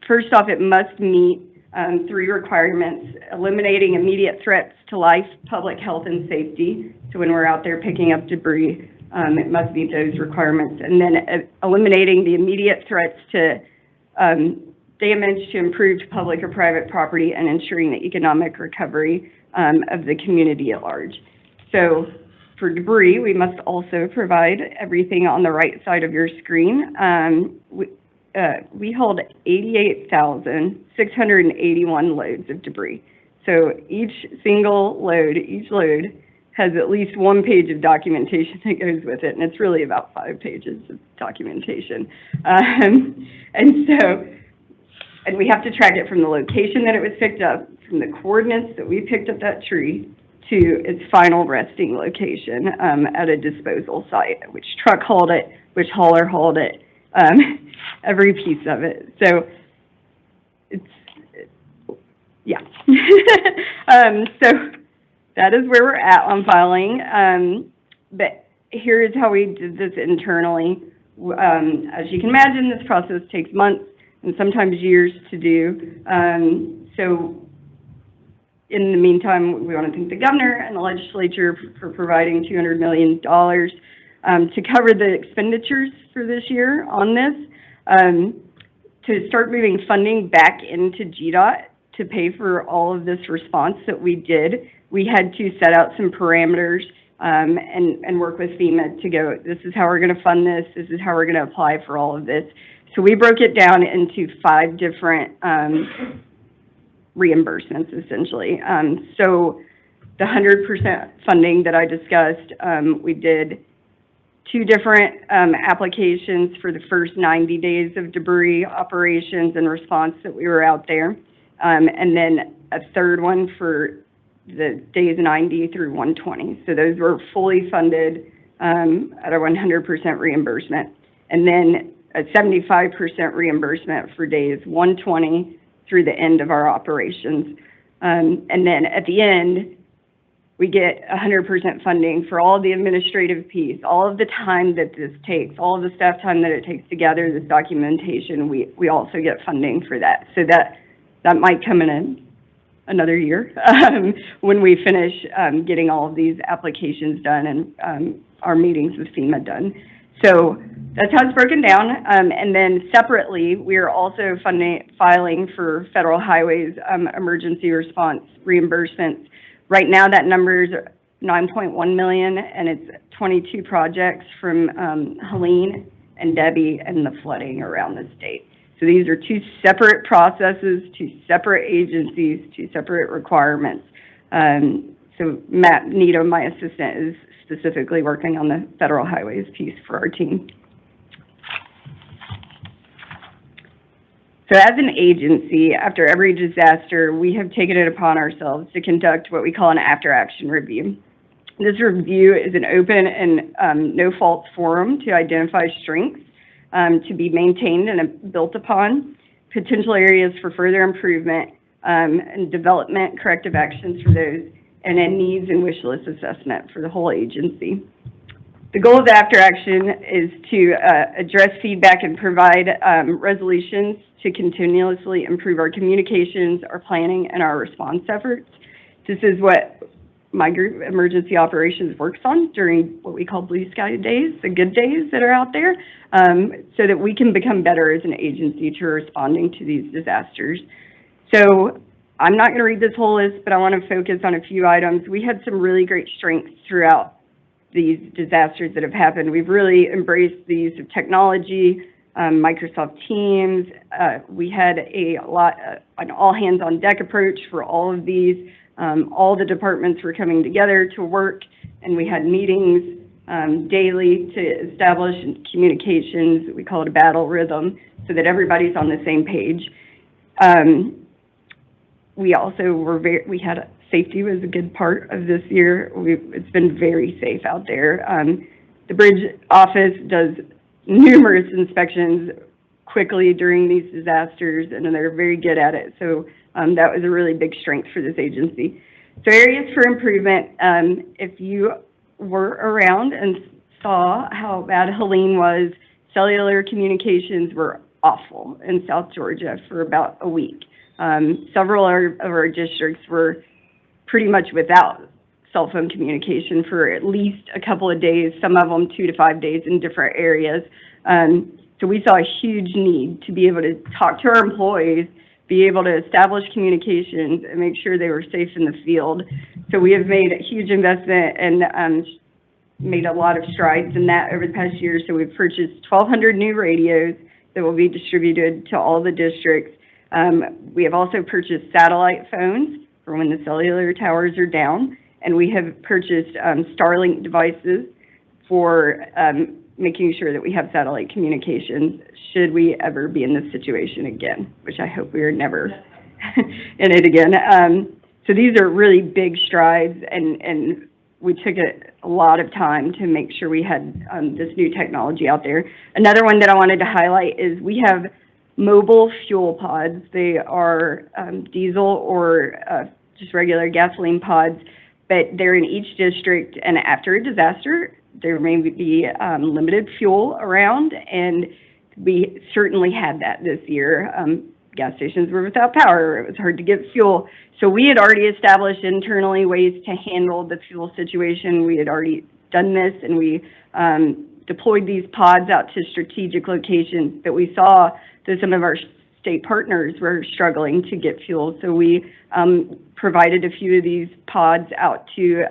first off, it must meet 3 requirements: eliminating immediate threats to life, public health, and safety. So when we're out there picking up debris, it must meet those requirements. And then eliminating the immediate threats to damage to improved public or private property, and ensuring the economic recovery of the community at large. So for debris, we must also provide everything on the right side of your screen. We hold 88,681 loads of debris. So each load has at least 1 page of documentation that goes with it, and it's really about 5 pages of documentation. And we have to track it from the location that it was picked up, from the coordinates that we picked up that tree, to its final resting location at a disposal site, which truck hauled it, which hauler hauled it, every piece of it. So yeah. So that is where we're at on filing. But here is how we did this internally. As you can imagine, this process takes months and sometimes years to do. So in the meantime, we want to thank the governor and the legislature for providing $200 million to cover the expenditures for this year on this, to start moving funding back into GDOT to pay for all of this response that we did. We had to set out some parameters and work with FEMA to go, this is how we're going to fund this, this is how we're going to apply for all of this. So we broke it down into 5 different reimbursements, essentially. So the 100% funding that I discussed, we did 2 different applications for the first 90 days of debris operations and response that we were out there, and then a 3rd one for the days 90 through 120. So those were fully funded at a 100% reimbursement, and then a 75% reimbursement for days 120 through the end of our operations. And then at the end, we get 100% funding for all the administrative piece, all of the time that this takes, all of the staff time that it takes to gather this documentation. We also get funding for that. So that might come in another year when we finish getting all of these applications done and our meetings with FEMA done. So that's how it's broken down. And then separately, we are also filing for federal highways emergency response reimbursements. Right now, that number is $9.1 million, and it's 22 projects from Helene and Debbie and the flooding around the state. So these are 2 separate processes, 2 separate agencies, 2 separate requirements. So Matt Needham, my assistant, is specifically working on the federal highways piece for our team. So as an agency, after every disaster, we have taken it upon ourselves to conduct what we call an after-action review. This review is an open and no-fault forum to identify strengths to be maintained and built upon, potential areas for further improvement, and development, corrective actions for those, and a needs and wish list assessment for the whole agency. The goal of the after action is to address feedback and provide resolutions to continuously improve our communications, our planning, and our response efforts. This is what my group, Emergency Operations, works on during what we call blue sky days, the good days that are out there, so that we can become better as an agency to responding to these disasters. So I'm not going to read this whole list, but I want to focus on a few items. We had some really great strengths throughout these disasters that have happened. We've really embraced the use of technology, Microsoft Teams. We had an all-hands-on-deck approach for all of these. All the departments were coming together to work, and we had meetings daily to establish communications. We call it a battle rhythm, so that everybody's on the same page. We also we had safety was a good part of this year. It's been very safe out there. The bridge office does numerous inspections quickly during these disasters, and they're very good at it. So that was a really big strength for this agency. So areas for improvement, if you were around and saw how bad Helene was, cellular communications were awful in South Georgia for about a week. Several of our districts were pretty much without cell phone communication for at least a couple of days, some of them 2 to 5 days in different areas. So we saw a huge need to be able to talk to our employees, be able to establish communications, and make sure they were safe in the field. So we have made a huge investment and made a lot of strides in that over the past year. So we've purchased 1,200 new radios that will be distributed to all the districts. We have also purchased satellite phones for when the cellular towers are down, and we have purchased Starlink devices for making sure that we have satellite communications should we ever be in this situation again, which I hope we are never in it again. So these are really big strides, and we took a lot of time to make sure we had this new technology out there. Another one that I wanted to highlight is we have mobile fuel pods. They are diesel or just regular gasoline pods, but they're in each district, and after a disaster, there may be limited fuel around, and we certainly had that this year. Gas stations were without power. It was hard to get fuel. So we had already established internally ways to handle the fuel situation. We had already done this, and we deployed these pods out to strategic locations that we saw that some of our state partners were struggling to get fuel. So we provided a few of these pods out to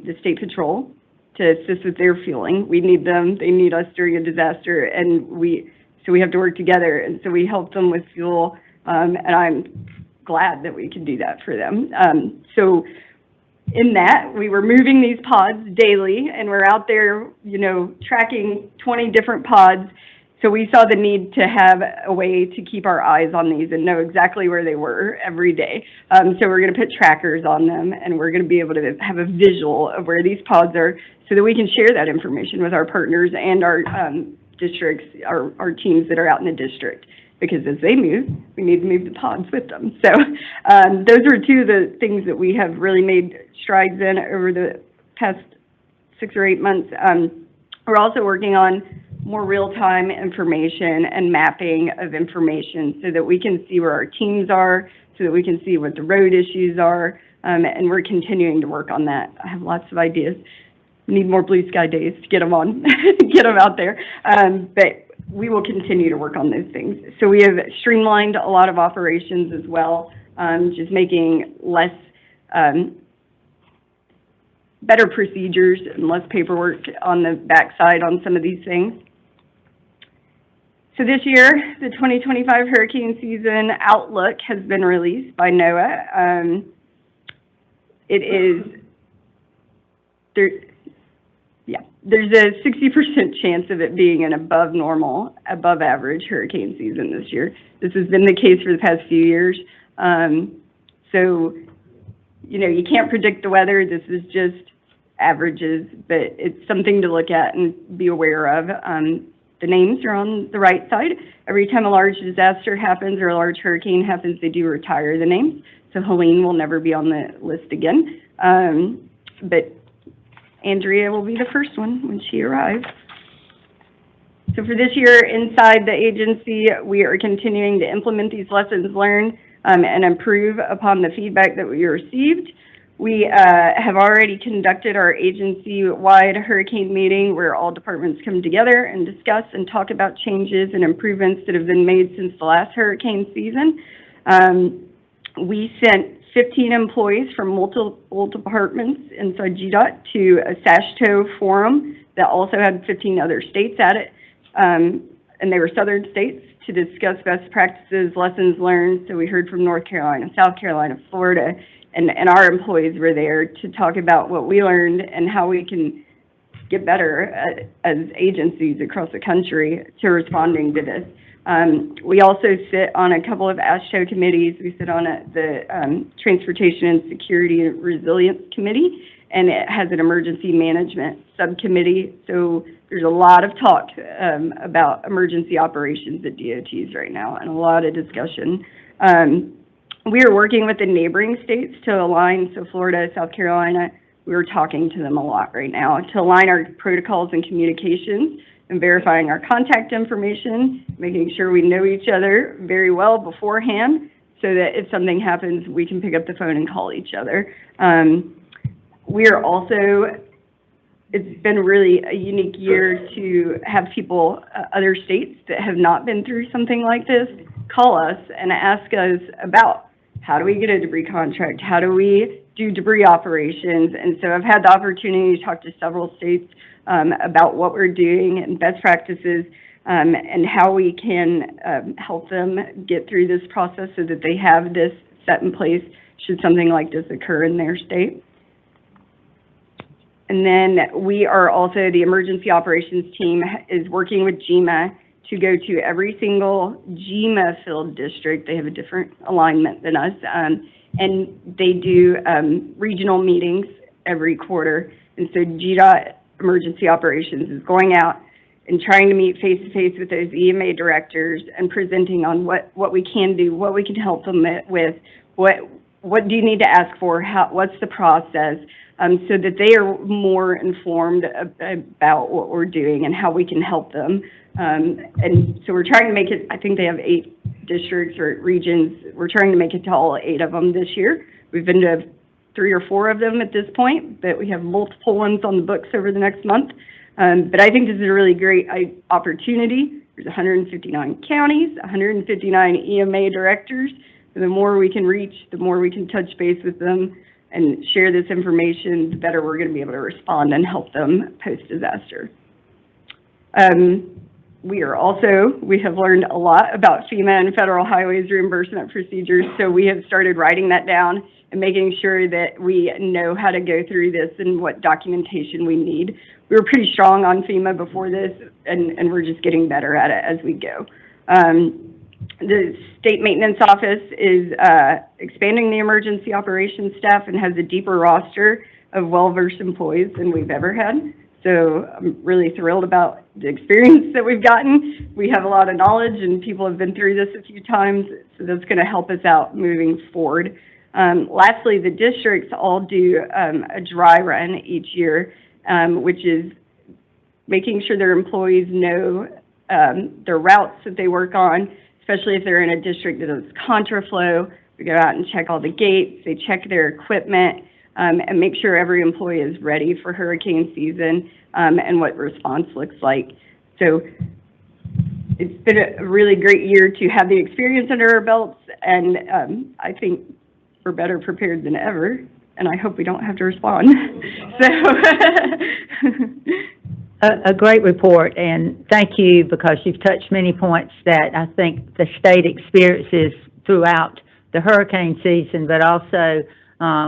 the State Patrol to assist with their fueling. We need them, they need us during a disaster, and so we have to work together. And so we help them with fuel, and I'm glad that we can do that for them. So in that, we were moving these pods daily, and we're out there, tracking 20 different pods. So we saw the need to have a way to keep our eyes on these and know exactly where they were every day. So we're going to put trackers on them, and we're going to be able to have a visual of where these pods are so that we can share that information with our partners and our districts, our teams that are out in the district. Because as they move, we need to move the pods with them. So those are two of the things that we have really made strides in over the past 6 or 8 months. We're also working on more real-time information and mapping of information so that we can see where our teams are, so that we can see what the road issues are, and we're continuing to work on that. I have lots of ideas. Need more blue sky days to get them on, get them out there. But we will continue to work on those things. So we have streamlined a lot of operations as well, just making less, better procedures and less paperwork on the backside on some of these things. So this year, the 2025 hurricane season outlook has been released by NOAA. There's a 60% chance of it being an above normal, above average hurricane season this year. This has been the case for the past few years. So, you can't predict the weather. This is just averages, but it's something to look at and be aware of. The names are on the right side. Every time a large disaster happens or a large hurricane happens, they do retire the names. So Helene will never be on the list again. But Andrea will be the first one when she arrives. So for this year, inside the agency, we are continuing to implement these lessons learned and improve upon the feedback that we received. We have already conducted our agency-wide hurricane meeting where all departments come together and discuss and talk about changes and improvements that have been made since the last hurricane season. We sent 15 employees from multiple departments inside GDOT to a SASHTO forum that also had 15 other states at it, and they were southern states, to discuss best practices, lessons learned. So we heard from North Carolina, South Carolina, Florida, and our employees were there to talk about what we learned and how we can get better as agencies across the country to responding to this. We also sit on a couple of ASHTO committees. We sit on the Transportation and Security and Resilience Committee, and it has an emergency management subcommittee. So there's a lot of talk about emergency operations at DOTs right now, and a lot of discussion. We are working with the neighboring states to align, so Florida, South Carolina, we're talking to them a lot right now, to align our protocols and communications and verifying our contact information, making sure we know each other very well beforehand so that if something happens, we can pick up the phone and call each other. We are also, it's been really a unique year to have people, other states that have not been through something like this, call us and ask us about how do we get a debris contract, how do we do debris operations. And so I've had the opportunity to talk to several states about what we're doing and best practices and how we can help them get through this process so that they have this set in place should something like this occur in their state. And then we are also, the emergency operations team is working with GEMA to go to every single GEMA filled district. They have a different alignment than us. And they do regional meetings every quarter. And so GDOT Emergency Operations is going out and trying to meet face-to-face with those EMA directors and presenting on what we can do, what we can help them with, what do you need to ask for, what's the process, so that they are more informed about what we're doing and how we can help them. And so we're trying to make it, I think they have 8 districts or regions. We're trying to make it to all 8 of them this year. We've been to 3 or 4 of them at this point, but we have multiple ones on the books over the next month. But I think this is a really great opportunity. There's 159 counties, 159 EMA directors. And the more we can reach, the more we can touch base with them and share this information, the better we're going to be able to respond and help them post-disaster. We have learned a lot about FEMA and federal highways reimbursement procedures, so we have started writing that down and making sure that we know how to go through this and what documentation we need. We were pretty strong on FEMA before this, and we're just getting better at it as we go. The State Maintenance Office is expanding the emergency operations staff and has a deeper roster of well-versed employees than we've ever had. So I'm really thrilled about the experience that we've gotten. We have a lot of knowledge and people have been through this a few times, so that's going to help us out moving forward. Lastly, the districts all do a dry run each year, which is making sure their employees know their routes that they work on, especially if they're in a district that is contraflow. We go out and check all the gates, they check their equipment, and make sure every employee is ready for hurricane season and what response looks like. So it's been a really great year to have the experience under our belts, and I think we're better prepared than ever, and I hope we don't have to respond. A great report, and thank you, because you've touched many points that I think the state experiences throughout the hurricane season, but also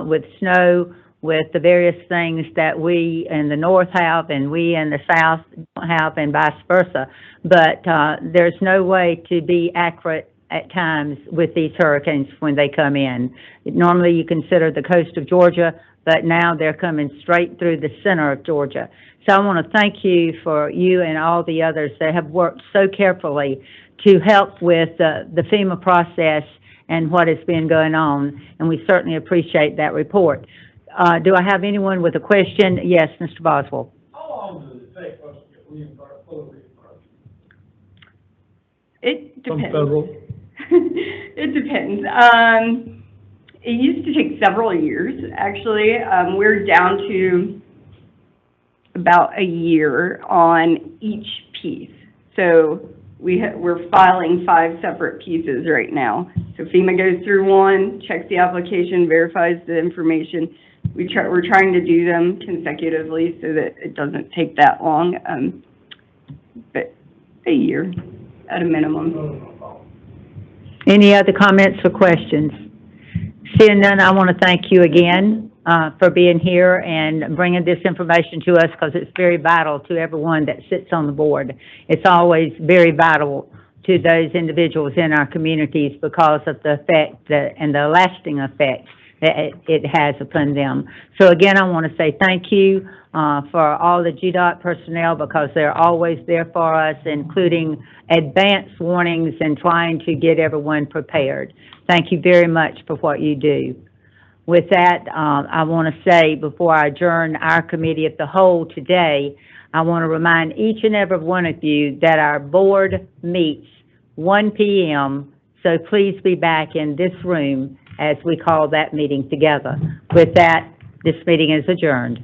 with snow, with the various things that we in the north have and we in the south don't have, and vice versa. But there's no way to be accurate at times with these hurricanes when they come in. Normally you consider the coast of Georgia, but now they're coming straight through the center of Georgia. So I want to thank you for you and all the others that have worked so carefully to help with the FEMA process and what has been going on, and we certainly appreciate that report. Do I have anyone with a question? Yes, Mr. Boswell. How long does it take us to get reimbursed, fully reimbursed? It depends. From federal? It depends. It used to take several years, actually. We're down to about a year on each piece. So we're filing 5 separate pieces right now. So FEMA goes through one, checks the application, verifies the information. We're trying to do them consecutively so that it doesn't take that long, but a year at a minimum. Any other comments or questions? Seeing none, I want to thank you again for being here and bringing this information to us, because it's very vital to everyone that sits on the board. It's always very vital to those individuals in our communities because of the effect and the lasting effect that it has upon them. So again, I want to say thank you for all the GDOT personnel because they're always there for us, including advance warnings and trying to get everyone prepared. Thank you very much for what you do. With that, I want to say before I adjourn our committee of the whole today, I want to remind each and every one of you that our board meets 1 p.m., so please be back in this room as we call that meeting together. With that, this meeting is adjourned.